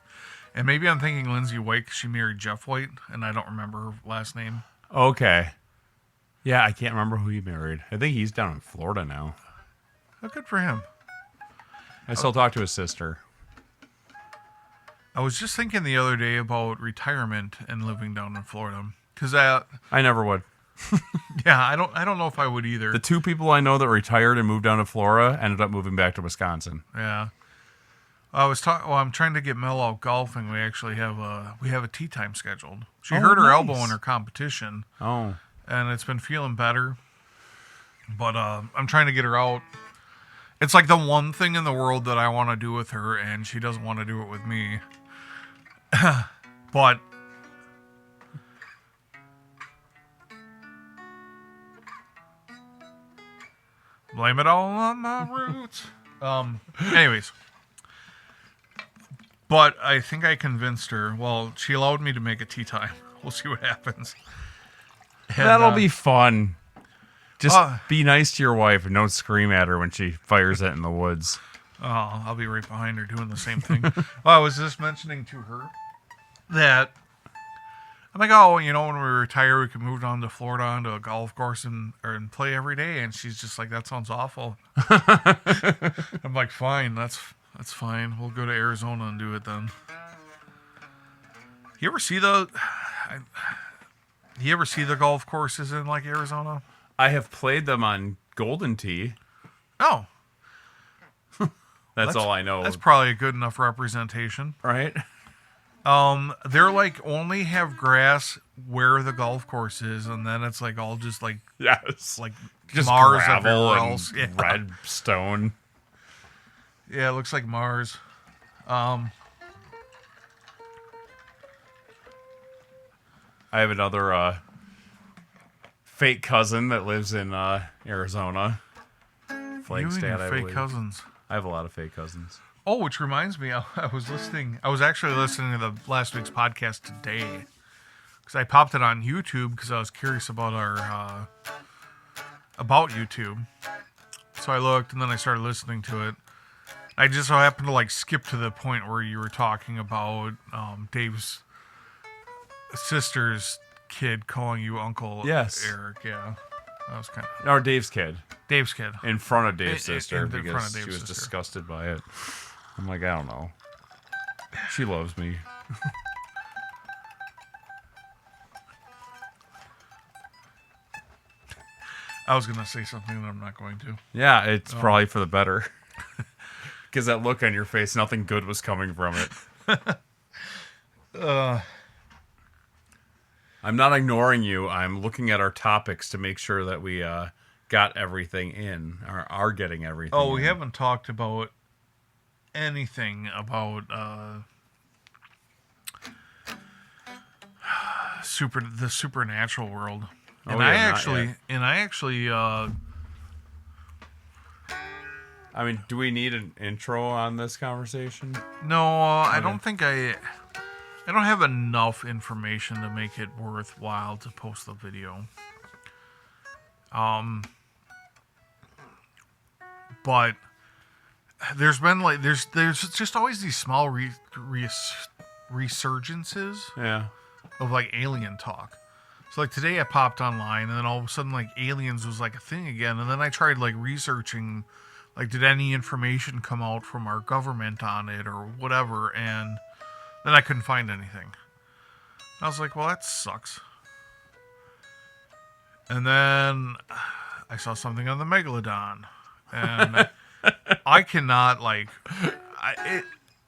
And maybe I'm thinking Lindsay White because she married Jeff White, and I don't remember her last name. Okay. Yeah, I can't remember who he married. I think he's down in Florida now. Oh, good for him. I still talk to his sister. I was just thinking the other day about retirement and living down in Florida. Because I never would. yeah, I don't know if I would either. The two people I know that retired and moved down to Florida ended up moving back to Wisconsin. Yeah. I'm trying to get Mel out golfing. We actually have a tea time scheduled. She hurt her elbow in her competition. Oh. And it's been feeling better. But I'm trying to get her out. It's like the one thing in the world that I want to do with her, and she doesn't want to do it with me. But blame it all on my roots. Anyways. But I think I convinced her. Well, she allowed me to make a tea time. We'll see what happens. And, that'll be fun. Just be nice to your wife and don't scream at her when she fires it in the woods. Oh, I'll be right behind her doing the same thing. Well, I was just mentioning to her that I'm like, oh, when we retire, we can move down to Florida onto a golf course and play every day. And she's just like, that sounds awful. I'm like, fine, that's fine. We'll go to Arizona and do it then. You ever see the golf courses in Arizona? I have played them on Golden Tee. Oh. That's all I know. That's probably a good enough representation. Right? They're only have grass where the golf course is, and then it's all just yes, just Mars gravel everywhere and else. Yeah. Red stone. Yeah, it looks like Mars. I have another fake cousin that lives in Arizona. Flagstaff, I fake believe. cousins. I have a lot of fake cousins. Oh, which reminds me, I was actually listening to the last week's podcast today because I popped it on YouTube because I was curious about about YouTube. So I looked and then I started listening to it. I just so happened to skip to the point where you were talking about Dave's sister's kid calling you Uncle Yes. Eric. Yeah, that was kind of Or Dave's kid. Dave's kid. In front of Dave's sister in front because of Dave's she was sister. disgusted by it. I'm like, I don't know. She loves me. I was going to say something that I'm not going to. Yeah, it's probably for the better. Because that look on your face, nothing good was coming from it. I'm not ignoring you. I'm looking at our topics to make sure that we got everything in, or are getting everything Oh, we in. haven't talked about anything about the supernatural world. And I actually I mean, do we need an intro on this conversation? no, I don't think I don't have enough information to make it worthwhile to post the video. But there's been like there's just always these small resurgences Yeah. of like alien talk. So like today I popped online and then all of a sudden like aliens was like a thing again, and then I tried like researching like did any information come out from our government on it or whatever, and then I couldn't find anything. I was like, well, that sucks. And then I saw something on the Megalodon, and I cannot like,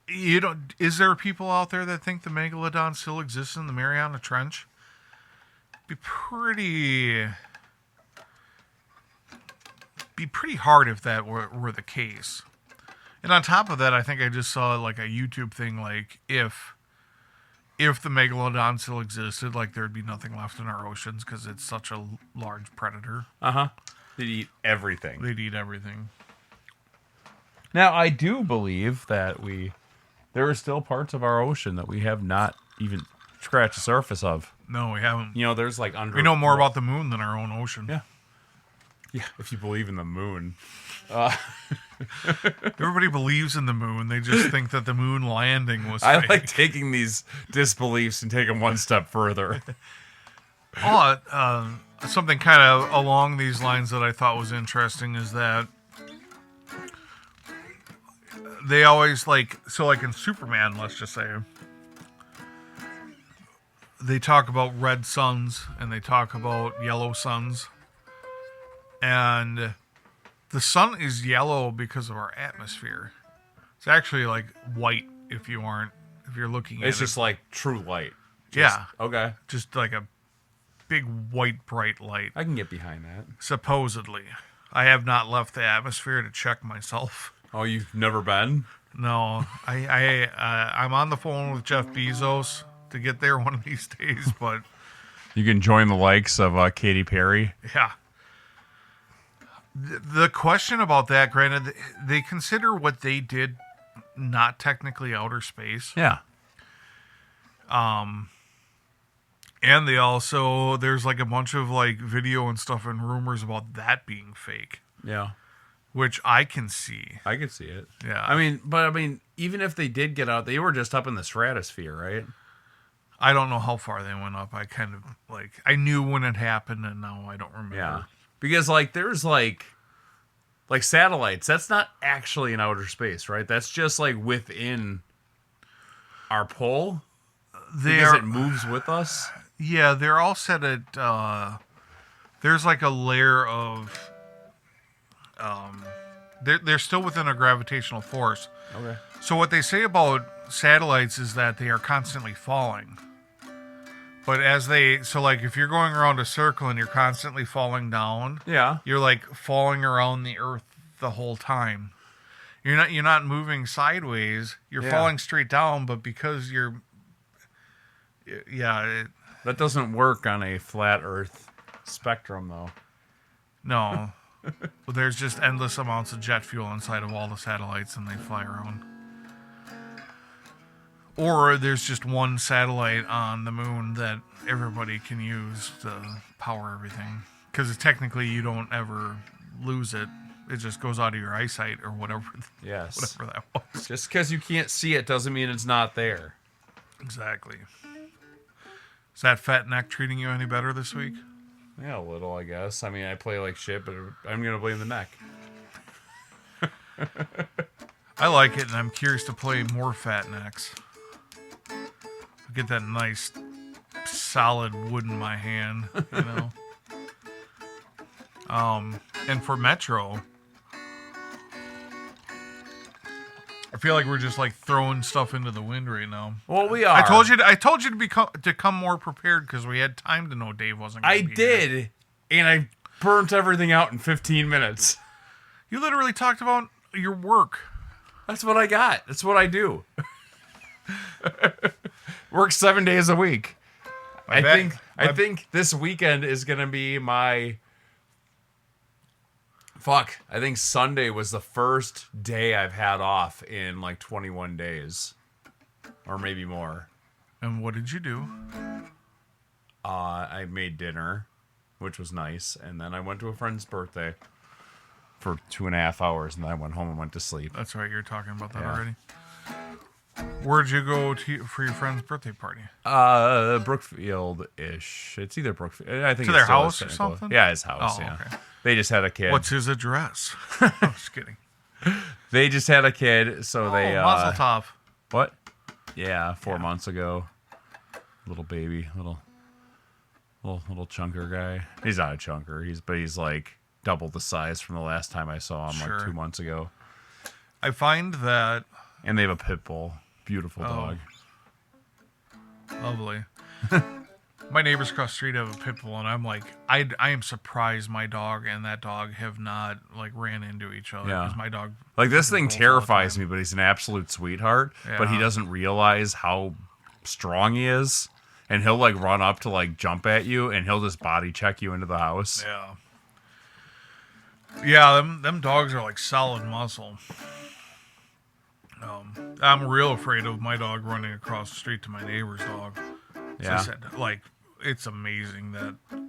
you don't. Is there people out there that think the Megalodon still exists in the Mariana Trench? Be pretty hard if that were the case. And on top of that, I think I just saw like a YouTube thing like if the Megalodon still existed, like there'd be nothing left in our oceans because it's such a large predator. They'd eat everything. They'd eat everything. Now, I do believe that there are still parts of our ocean that we have not even scratched the surface of. No, we haven't. You know, there's like under. We know more about the moon than our own ocean. Yeah. Yeah, if you believe in the moon. Everybody believes in the moon. They just think that the moon landing was I fake. like taking these disbeliefs and taking them one step further. Something kind of along these lines that I thought was interesting is that they always like in Superman, let's just say, they talk about red suns and they talk about yellow suns. And the sun is yellow because of our atmosphere. It's actually like white if you're looking at it. It's just like true light. Yeah. Okay. Just like a big white bright light. I can get behind that. Supposedly. I have not left the atmosphere to check myself. Oh, you've never been? No. I'm on the phone with Jeff Bezos to get there one of these days, but You can join the likes of Katy Perry. yeah. The question about that, granted, they consider what they did not technically outer space. Yeah. And they also, there's like a bunch of like video and stuff and rumors about that being fake, Yeah. which I can see. I could see it. Yeah. I mean, even if they did get out, they were just up in the stratosphere, right? I don't know how far they went up. I kind of like, I knew when it happened and now I don't remember. Yeah. Because like there's like satellites, that's not actually in outer space, right? That's just like within our pole. Because it moves with us. Yeah, they're all set at there's like a layer of they're still within a gravitational force. Okay. So what they say about satellites is that they are constantly falling. But like if you're going around a circle and you're constantly falling down, Yeah. you're like falling around the earth the whole time. You're not moving sideways. You're falling straight down, but because That doesn't work on a flat Earth spectrum, though. no. Well, there's just endless amounts of jet fuel inside of all the satellites, and they fly around. Or there's just one satellite on the moon that everybody can use to power everything. Because technically you don't ever lose it. It just goes out of your eyesight or whatever. Yes. Whatever that was. Just because you can't see it doesn't mean it's not there. Exactly. Is that fat neck treating you any better this week? Yeah, a little, I guess. I mean, I play like shit, but I'm going to blame the neck. I like it, and I'm curious to play more fat necks. Get that nice, solid wood in my hand, you know? And for Metro, I feel like we're just like throwing stuff into the wind right now. Well, we are. I told you to come more prepared because we had time to know Dave wasn't going to be here. I did, and I burnt everything out in 15 minutes. You literally talked about your work. That's what I got. That's what I do. Work 7 days a week. I think this weekend is gonna be my. Fuck. I think Sunday was the first day I've had off in like 21 days, or maybe more. And what did you do? I made dinner, which was nice, and then I went to a friend's birthday. for 2.5 hours, and then I went home and went to sleep. That's right. You're talking about that Yeah. already. Where'd you go for your friend's birthday party? Brookfield-ish. It's either Brookfield. I think To it's their still house or technical. something? Yeah, his house. Oh, yeah. okay. They just had a kid. What's his address? I'm just kidding. They just had a kid, so they. Mazel tov. What? Yeah, 4 months ago. Little baby, little chunker guy. He's not a chunker. But he's like double the size from the last time I saw him, like 2 months ago. I find that And they have a pit bull. Beautiful dog. lovely. My neighbors across the street have a pit bull, and I'm like, I am surprised my dog and that dog have not like ran into each other. Yeah. Because my dog, Like this thing bolts all the terrifies time. me, but he's an absolute sweetheart. But he Yeah. doesn't realize how strong he is. And he'll like run up to like jump at you, and he'll just body check you into the house. Yeah. Yeah, them dogs are like solid muscle. I'm real afraid of my dog running across the street to my neighbor's dog. So I Yeah. said, like, it's amazing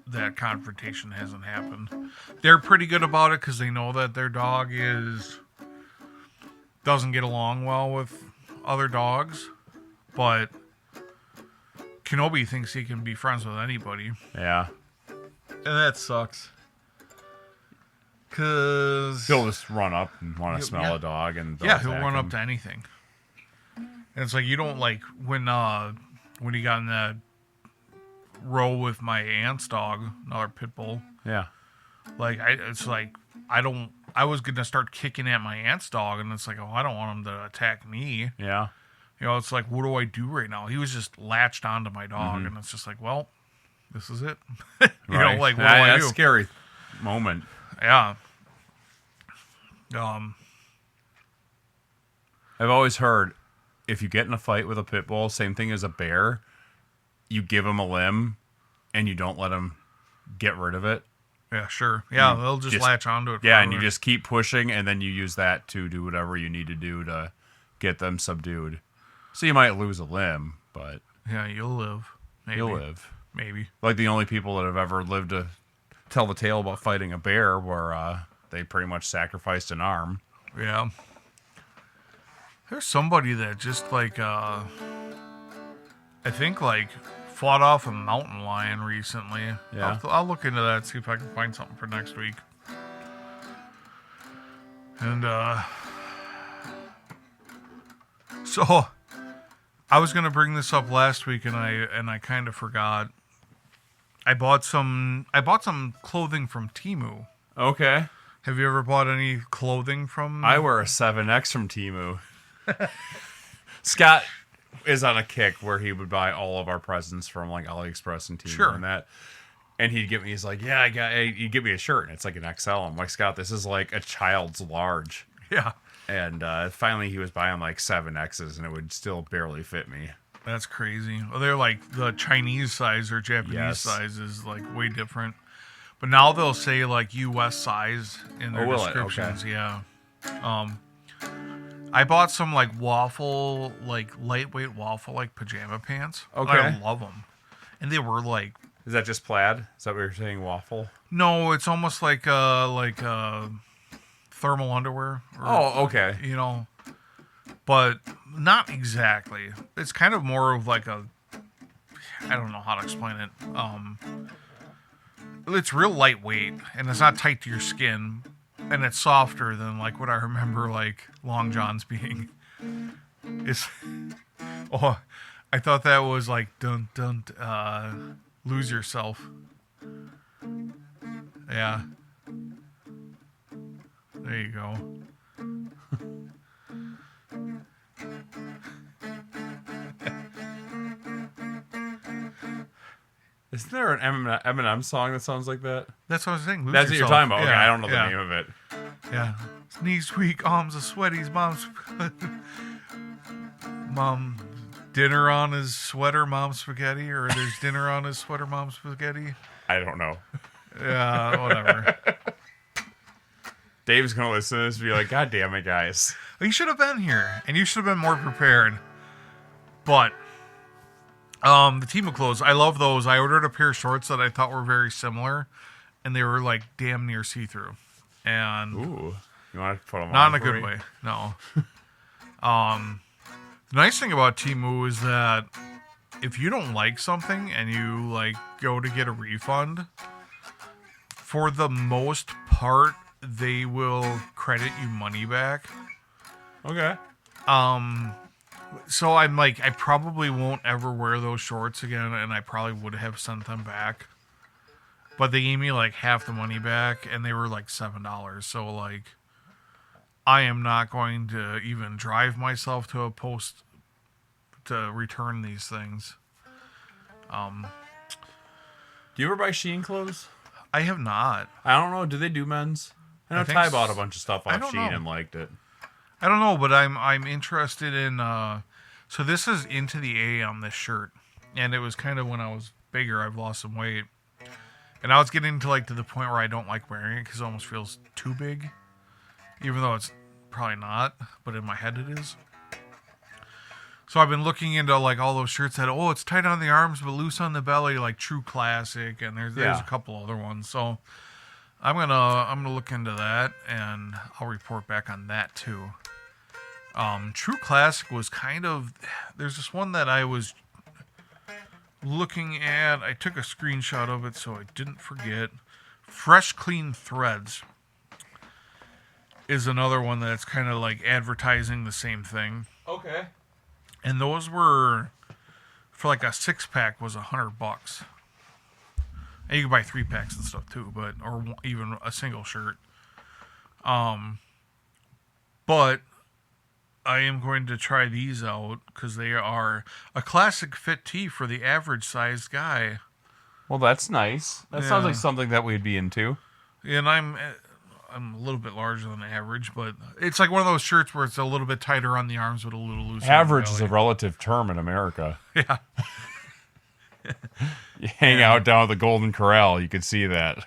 that confrontation hasn't happened. They're pretty good about it because they know that their dog doesn't get along well with other dogs, but Kenobi thinks he can be friends with anybody. Yeah. And that sucks. Cause He'll just run up and want to smell yeah. a dog, and they'll yeah, he'll attack run him. up to anything. And it's like you don't like when he got in that row with my aunt's dog, another pit bull. Yeah. Like I was gonna start kicking at my aunt's dog, and it's like, oh, I don't want him to attack me. Yeah. You know, it's like, what do I do right now? He was just latched onto my dog, Mm-hmm. and it's just like, well, this is it. you Right. know, like what Yeah, do I that's do? a scary moment. Yeah. I've always heard if you get in a fight with a pit bull, same thing as a bear, you give him a limb and you don't let him get rid of it. Yeah, sure. Yeah, they'll just latch onto it. Yeah, and you forever. just keep pushing, and then you use that to do whatever you need to do to get them subdued. So you might lose a limb, but Yeah, you'll live. Maybe. you'll live. Maybe. Like the only people that have ever lived to tell the tale about fighting a bear were they pretty much sacrificed an arm. Yeah. There's somebody that just like I think like fought off a mountain lion recently. Yeah. I'll look into that, see if I can find something for next week. And so I was gonna bring this up last week, and I kind of forgot. I bought some clothing from Temu. Okay. Have you ever bought any clothing from? I wear a 7X from Temu. Scott is on a kick where he would buy all of our presents from like AliExpress and Temu Sure. and that. And he'd give me, he's like, yeah, he'd give me a shirt and it's like an XL. I'm like, Scott, this is like a child's large. Yeah, And finally he was buying like 7Xs and it would still barely fit me. that's crazy. Well, they're like the Chinese size or Japanese Yes. size is like way different. But now they'll say like U.S. size in their Oh, will it? descriptions. Yeah. I bought some like waffle, like lightweight waffle, like pajama pants. Okay. I love them, and they were like, Is that just plaid? Is that what you're saying, waffle? no, it's almost like thermal underwear. Or, Oh, okay. you know, but not exactly. It's kind of more of like a, I don't know how to explain it. It's real lightweight and it's not tight to your skin, and it's softer than like what I remember like long johns being. It's oh, I thought that was like dun lose yourself. Yeah. There you go. Isn't there an Eminem song that sounds like that? That's what I was saying. Lose That's what you're yourself. talking about. Okay, Yeah, I don't know the yeah, name of it. Yeah. Knees weak, arms are sweaty, his mom's mom dinner on his sweater, mom spaghetti, or there's dinner on his sweater, mom spaghetti. I don't know. Yeah, whatever. Dave's gonna listen to this and be like, God damn it, guys. You should have been here, and you should have been more prepared. But the Temu clothes, I love those. I ordered a pair of shorts that I thought were very similar, and they were like damn near see-through. And Ooh. You want to put them not on in a for good me? way, no. The nice thing about Temu is that if you don't like something and you like go to get a refund, for the most part, they will credit you money back. Okay. So I'm like, I probably won't ever wear those shorts again, and I probably would have sent them back. But they gave me like half the money back, and they were like $7. So like, I am not going to even drive myself to a post to return these things. Do you ever buy Shein clothes? I have not. I don't know. Do they do men's? I know I think Ty bought a bunch of stuff I off don't Shein know. and liked it. I don't know, but I'm interested in. So this is Into the A on this shirt, and it was kind of when I was bigger. I've lost some weight, and I was getting to the point where I don't like wearing it because it almost feels too big, even though it's probably not. But in my head, it is. So I've been looking into like all those shirts that it's tight on the arms but loose on the belly, like True Classic, and there's a couple other ones. So I'm gonna look into that, and I'll report back on that too. True Classic was there's this one that I was looking at. I took a screenshot of it so I didn't forget. Fresh Clean Threads is another one that's kind of like advertising the same thing. Okay. And those were, for like a 6-pack was $100. And you can buy 3-packs and stuff too, or even a single shirt. But I am going to try these out because they are a classic fit tee for the average sized guy. Well, that's nice. That sounds like something that we'd be into. And I'm a little bit larger than average, but it's like one of those shirts where it's a little bit tighter on the arms but a little looser. Average is a relative term in America. Yeah. You hang out down at the Golden Corral, you could see that.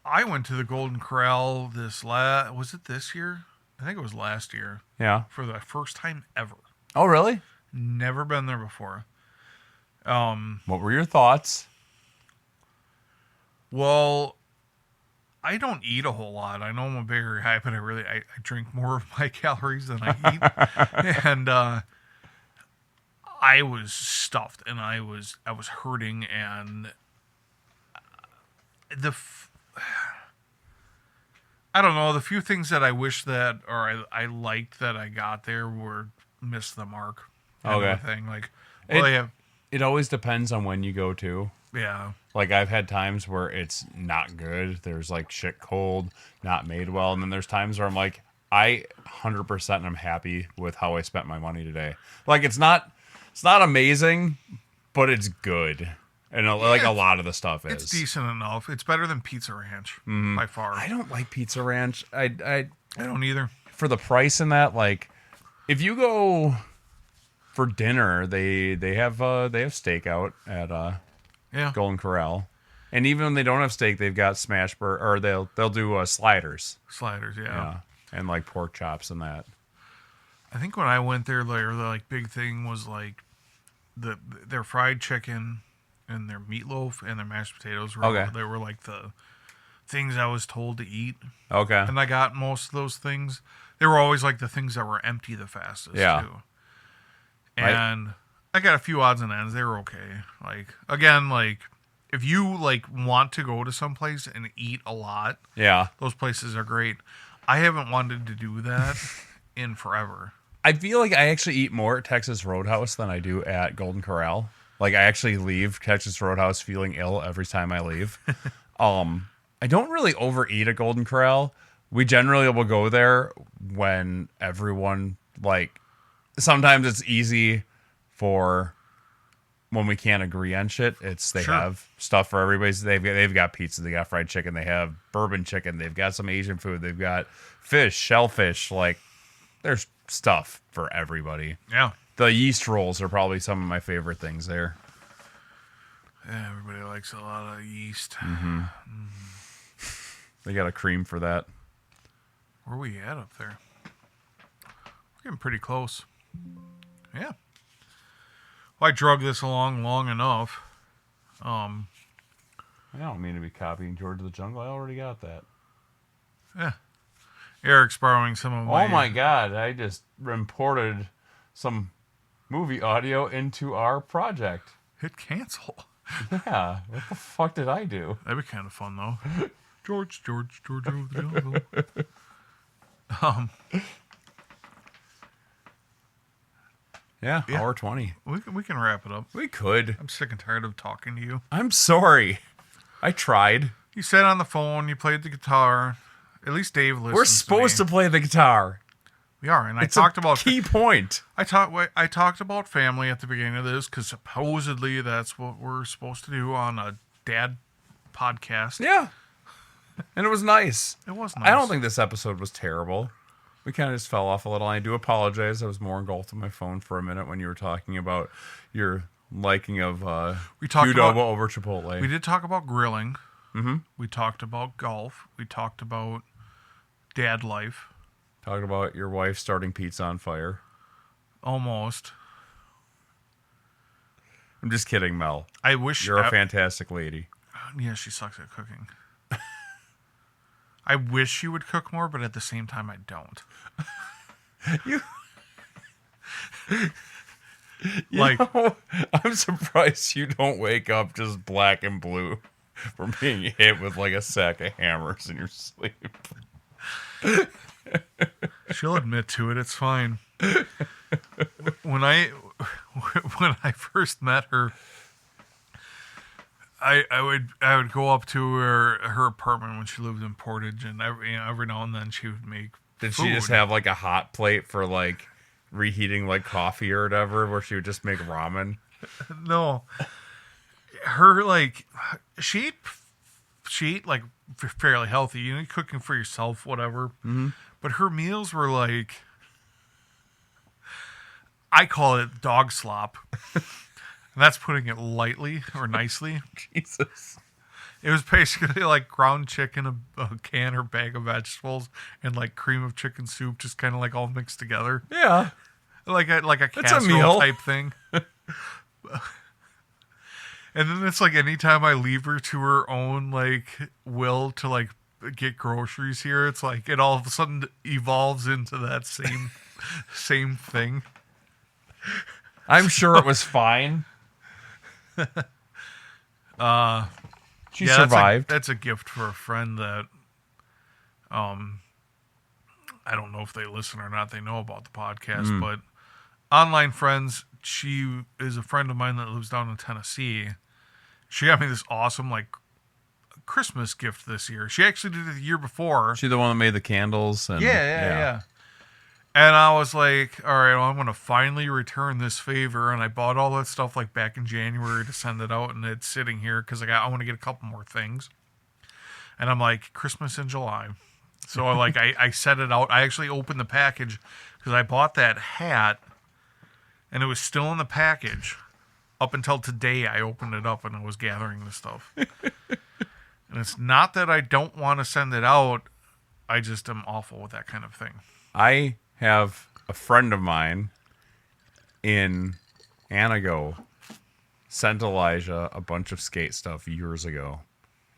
I went to the Golden Corral was it this year? I think it was last year. Yeah. For the first time ever. Oh, really? Never been there before. What were your thoughts? Well, I don't eat a whole lot. I know I'm a bigger guy, but I drink more of my calories than I eat. And I was stuffed, and I was hurting, and I don't know, the few things that I wish that, or I liked that I got there missed the mark. Okay. Thing. Like, it always depends on when you go to. Yeah. Like, I've had times where it's not good. There's, like, shit cold, not made well. And then there's times where I'm like, I 100% am happy with how I spent my money today. Like, it's not amazing, but it's good. And, a lot of the stuff is. It's decent enough. It's better than Pizza Ranch, by far. I don't like Pizza Ranch. I don't either. For the price in that, like, if you go for dinner, they have steak out at Golden Corral, and even when they don't have steak, they've got smash or they'll do sliders. Sliders, yeah, and like pork chops and that. I think when I went there, the big thing was like their fried chicken and their meatloaf and their mashed potatoes. They were like the things I was told to eat. Okay, and I got most of those things. They were always like the things that were empty the fastest. Yeah, too. And I got a few odds and ends. They were okay. Like, again, like, if you, like, want to go to some place and eat a lot, those places are great. I haven't wanted to do that in forever. I feel like I actually eat more at Texas Roadhouse than I do at Golden Corral. Like, I actually leave Texas Roadhouse feeling ill every time I leave. I don't really overeat at Golden Corral. We generally will go there when everyone, like, sometimes it's easy for when we can't agree on shit. They have stuff for everybody. They've got pizza, they got fried chicken, they have bourbon chicken, they've got some Asian food, they've got fish, shellfish. Like, there's stuff for everybody. Yeah. The yeast rolls are probably some of my favorite things there. Yeah, everybody likes a lot of yeast. Mm-hmm. They got a cream for that. Where are we at up there? We're getting pretty close. Yeah. Well, I drug this along long enough. I don't mean to be copying George of the Jungle. I already got that. Eric's borrowing some of my... Oh my god, I just imported some movie audio into our project. Hit cancel. Yeah, what the fuck did I do? That'd be kind of fun, though. George of the Jungle. Yeah, hour 20. We can wrap it up. We could. I'm sick and tired of talking to you. I'm sorry. I tried. You sat on the phone, you played the guitar. At least Dave listens. We're supposed to play the guitar. We are, and It's I talked a about key point. I talked about family at the beginning of this because supposedly that's what we're supposed to do on a dad podcast. Yeah. And it was nice. It was nice. I don't think this episode was terrible. We kind of just fell off a little. I do apologize. I was more engulfed in my phone for a minute when you were talking about your liking of Qdoba over Chipotle. We did talk about grilling. Mm-hmm. We talked about golf. We talked about dad life. Talked about your wife starting pizza on fire. Almost. I'm just kidding, Mel. I wish you're a fantastic lady. Yeah, she sucks at cooking. I wish she would cook more, but at the same time, I don't. I'm surprised you don't wake up just black and blue from being hit with like a sack of hammers in your sleep. She'll admit to it. It's fine. When I first met her, I would go up to her apartment when she lived in Portage, and every now and then she would make Did food. she just have like a hot plate for like reheating like coffee or whatever, where she would just make ramen? No, her like she ate like fairly healthy, cooking for yourself, whatever. Mm-hmm. But her meals were like, I call it dog slop. And that's putting it lightly or nicely. Jesus. It was basically like ground chicken, a can or bag of vegetables, and like cream of chicken soup, just kind of like all mixed together. Yeah. Like a It's a casserole meal type thing. And then it's like anytime I leave her to her own like will to like get groceries here, it's like it all of a sudden evolves into that same thing. I'm sure it was fine. She survived. That's a gift for a friend that I don't know if they listen or not. They know about the podcast, but online friends, she is a friend of mine that lives down in Tennessee. She got me this awesome like Christmas gift this year. She actually did it the year before. She the one that made the candles? And, yeah. And I was like, all right, well, I'm going to finally return this favor. And I bought all that stuff like back in January to send it out. And it's sitting here because I want to get a couple more things. And I'm like, Christmas in July. So I set it out. I actually opened the package because I bought that hat. And it was still in the package. Up until today, I opened it up and I was gathering the stuff. And it's not that I don't want to send it out. I just am awful with that kind of thing. I have a friend of mine in Anago sent Elijah a bunch of skate stuff years ago.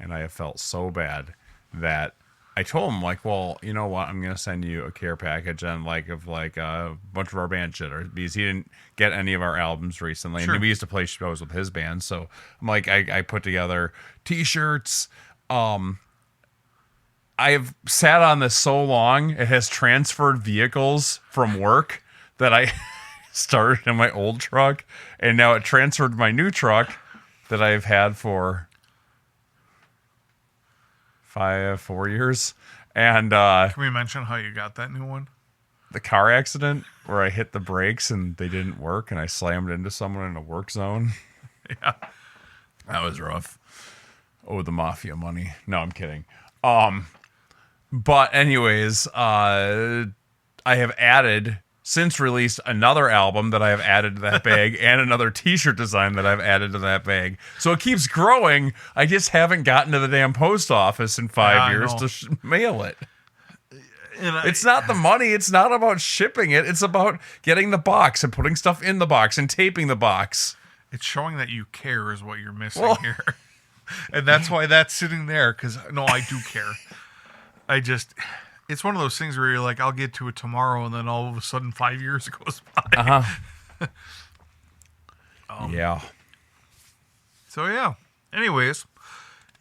And I have felt so bad that I told him, like, well, you know what? I'm going to send you a care package and of a bunch of our band shit. Because he didn't get any of our albums recently. Sure. And we used to play shows with his band. So I'm like, I put together T-shirts. I've sat on this so long, it has transferred vehicles from work that I started in my old truck. And now it transferred to my new truck that I've had for 4 years. And Can we mention how you got that new one? the car accident where I hit the brakes and they didn't work and I slammed into someone in a work zone. Yeah. That was rough. Oh, the mafia money. No, I'm kidding. But anyways, I have added, since released, another album that I have added to that bag and another T-shirt design that I've added to that bag. So it keeps growing. I just haven't gotten to the damn post office in 5 years to mail it. It's not the money. It's not about shipping it. It's about getting the box and putting stuff in the box and taping the box. It's showing that you care is what you're missing here. And that's why that's sitting there, because, no, I do care. it's one of those things where you're like, I'll get to it tomorrow, and then all of a sudden 5 years goes by. Uh-huh. Yeah. So, yeah. Anyways,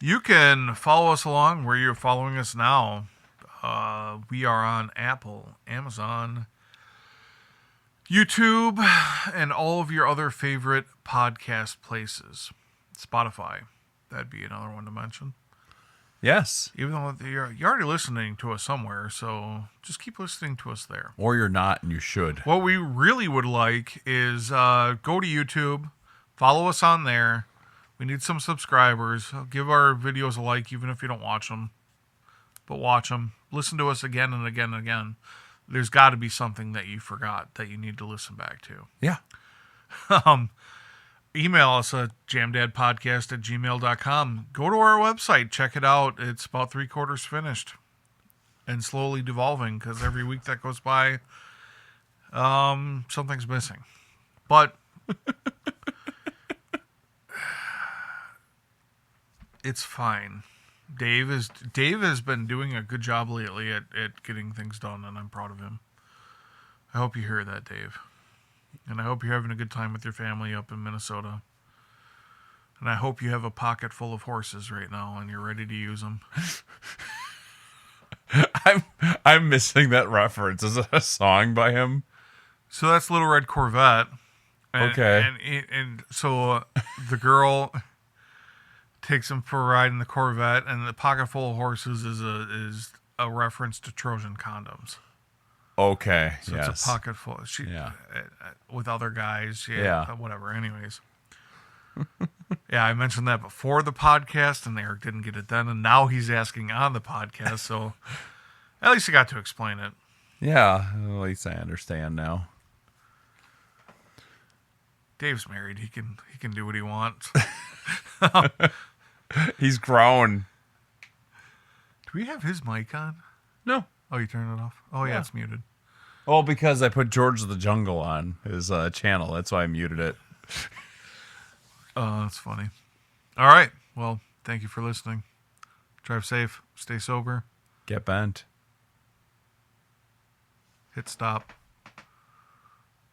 you can follow us along where you're following us now. We are on Apple, Amazon, YouTube, and all of your other favorite podcast places. Spotify. That'd be another one to mention. Yes. Even though you're already listening to us somewhere, so just keep listening to us there. Or you're not, and you should. What we really would like is go to YouTube, follow us on there. We need some subscribers. Give our videos a like, even if you don't watch them. But watch them. Listen to us again and again and again. There's got to be something that you forgot that you need to listen back to. Yeah. Email us at jamdadpodcast@gmail.com. Go to our website. Check it out. It's about 3/4 finished and slowly devolving because every week that goes by, something's missing. But it's fine. Dave has been doing a good job lately at getting things done, and I'm proud of him. I hope you hear that, Dave. And I hope you're having a good time with your family up in Minnesota. And I hope you have a pocket full of horses right now and you're ready to use them. I'm missing that reference. Is it a song by him? So that's Little Red Corvette. Okay. And so the girl takes him for a ride in the Corvette, and the pocket full of horses is a reference to Trojan condoms. Okay. So yes. it's a pocket full. With other guys. Yeah. Whatever. Anyways. Yeah, I mentioned that before the podcast, and Eric didn't get it then, and now he's asking on the podcast, so at least I got to explain it. Yeah, at least I understand now. Dave's married. He can do what he wants. He's grown. Do we have his mic on? No. Oh, you turned it off? Oh, yeah, it's muted. Well, because I put George of the Jungle on his channel. That's why I muted it. Oh, that's funny. All right. Well, thank you for listening. Drive safe. Stay sober. Get bent. Hit stop.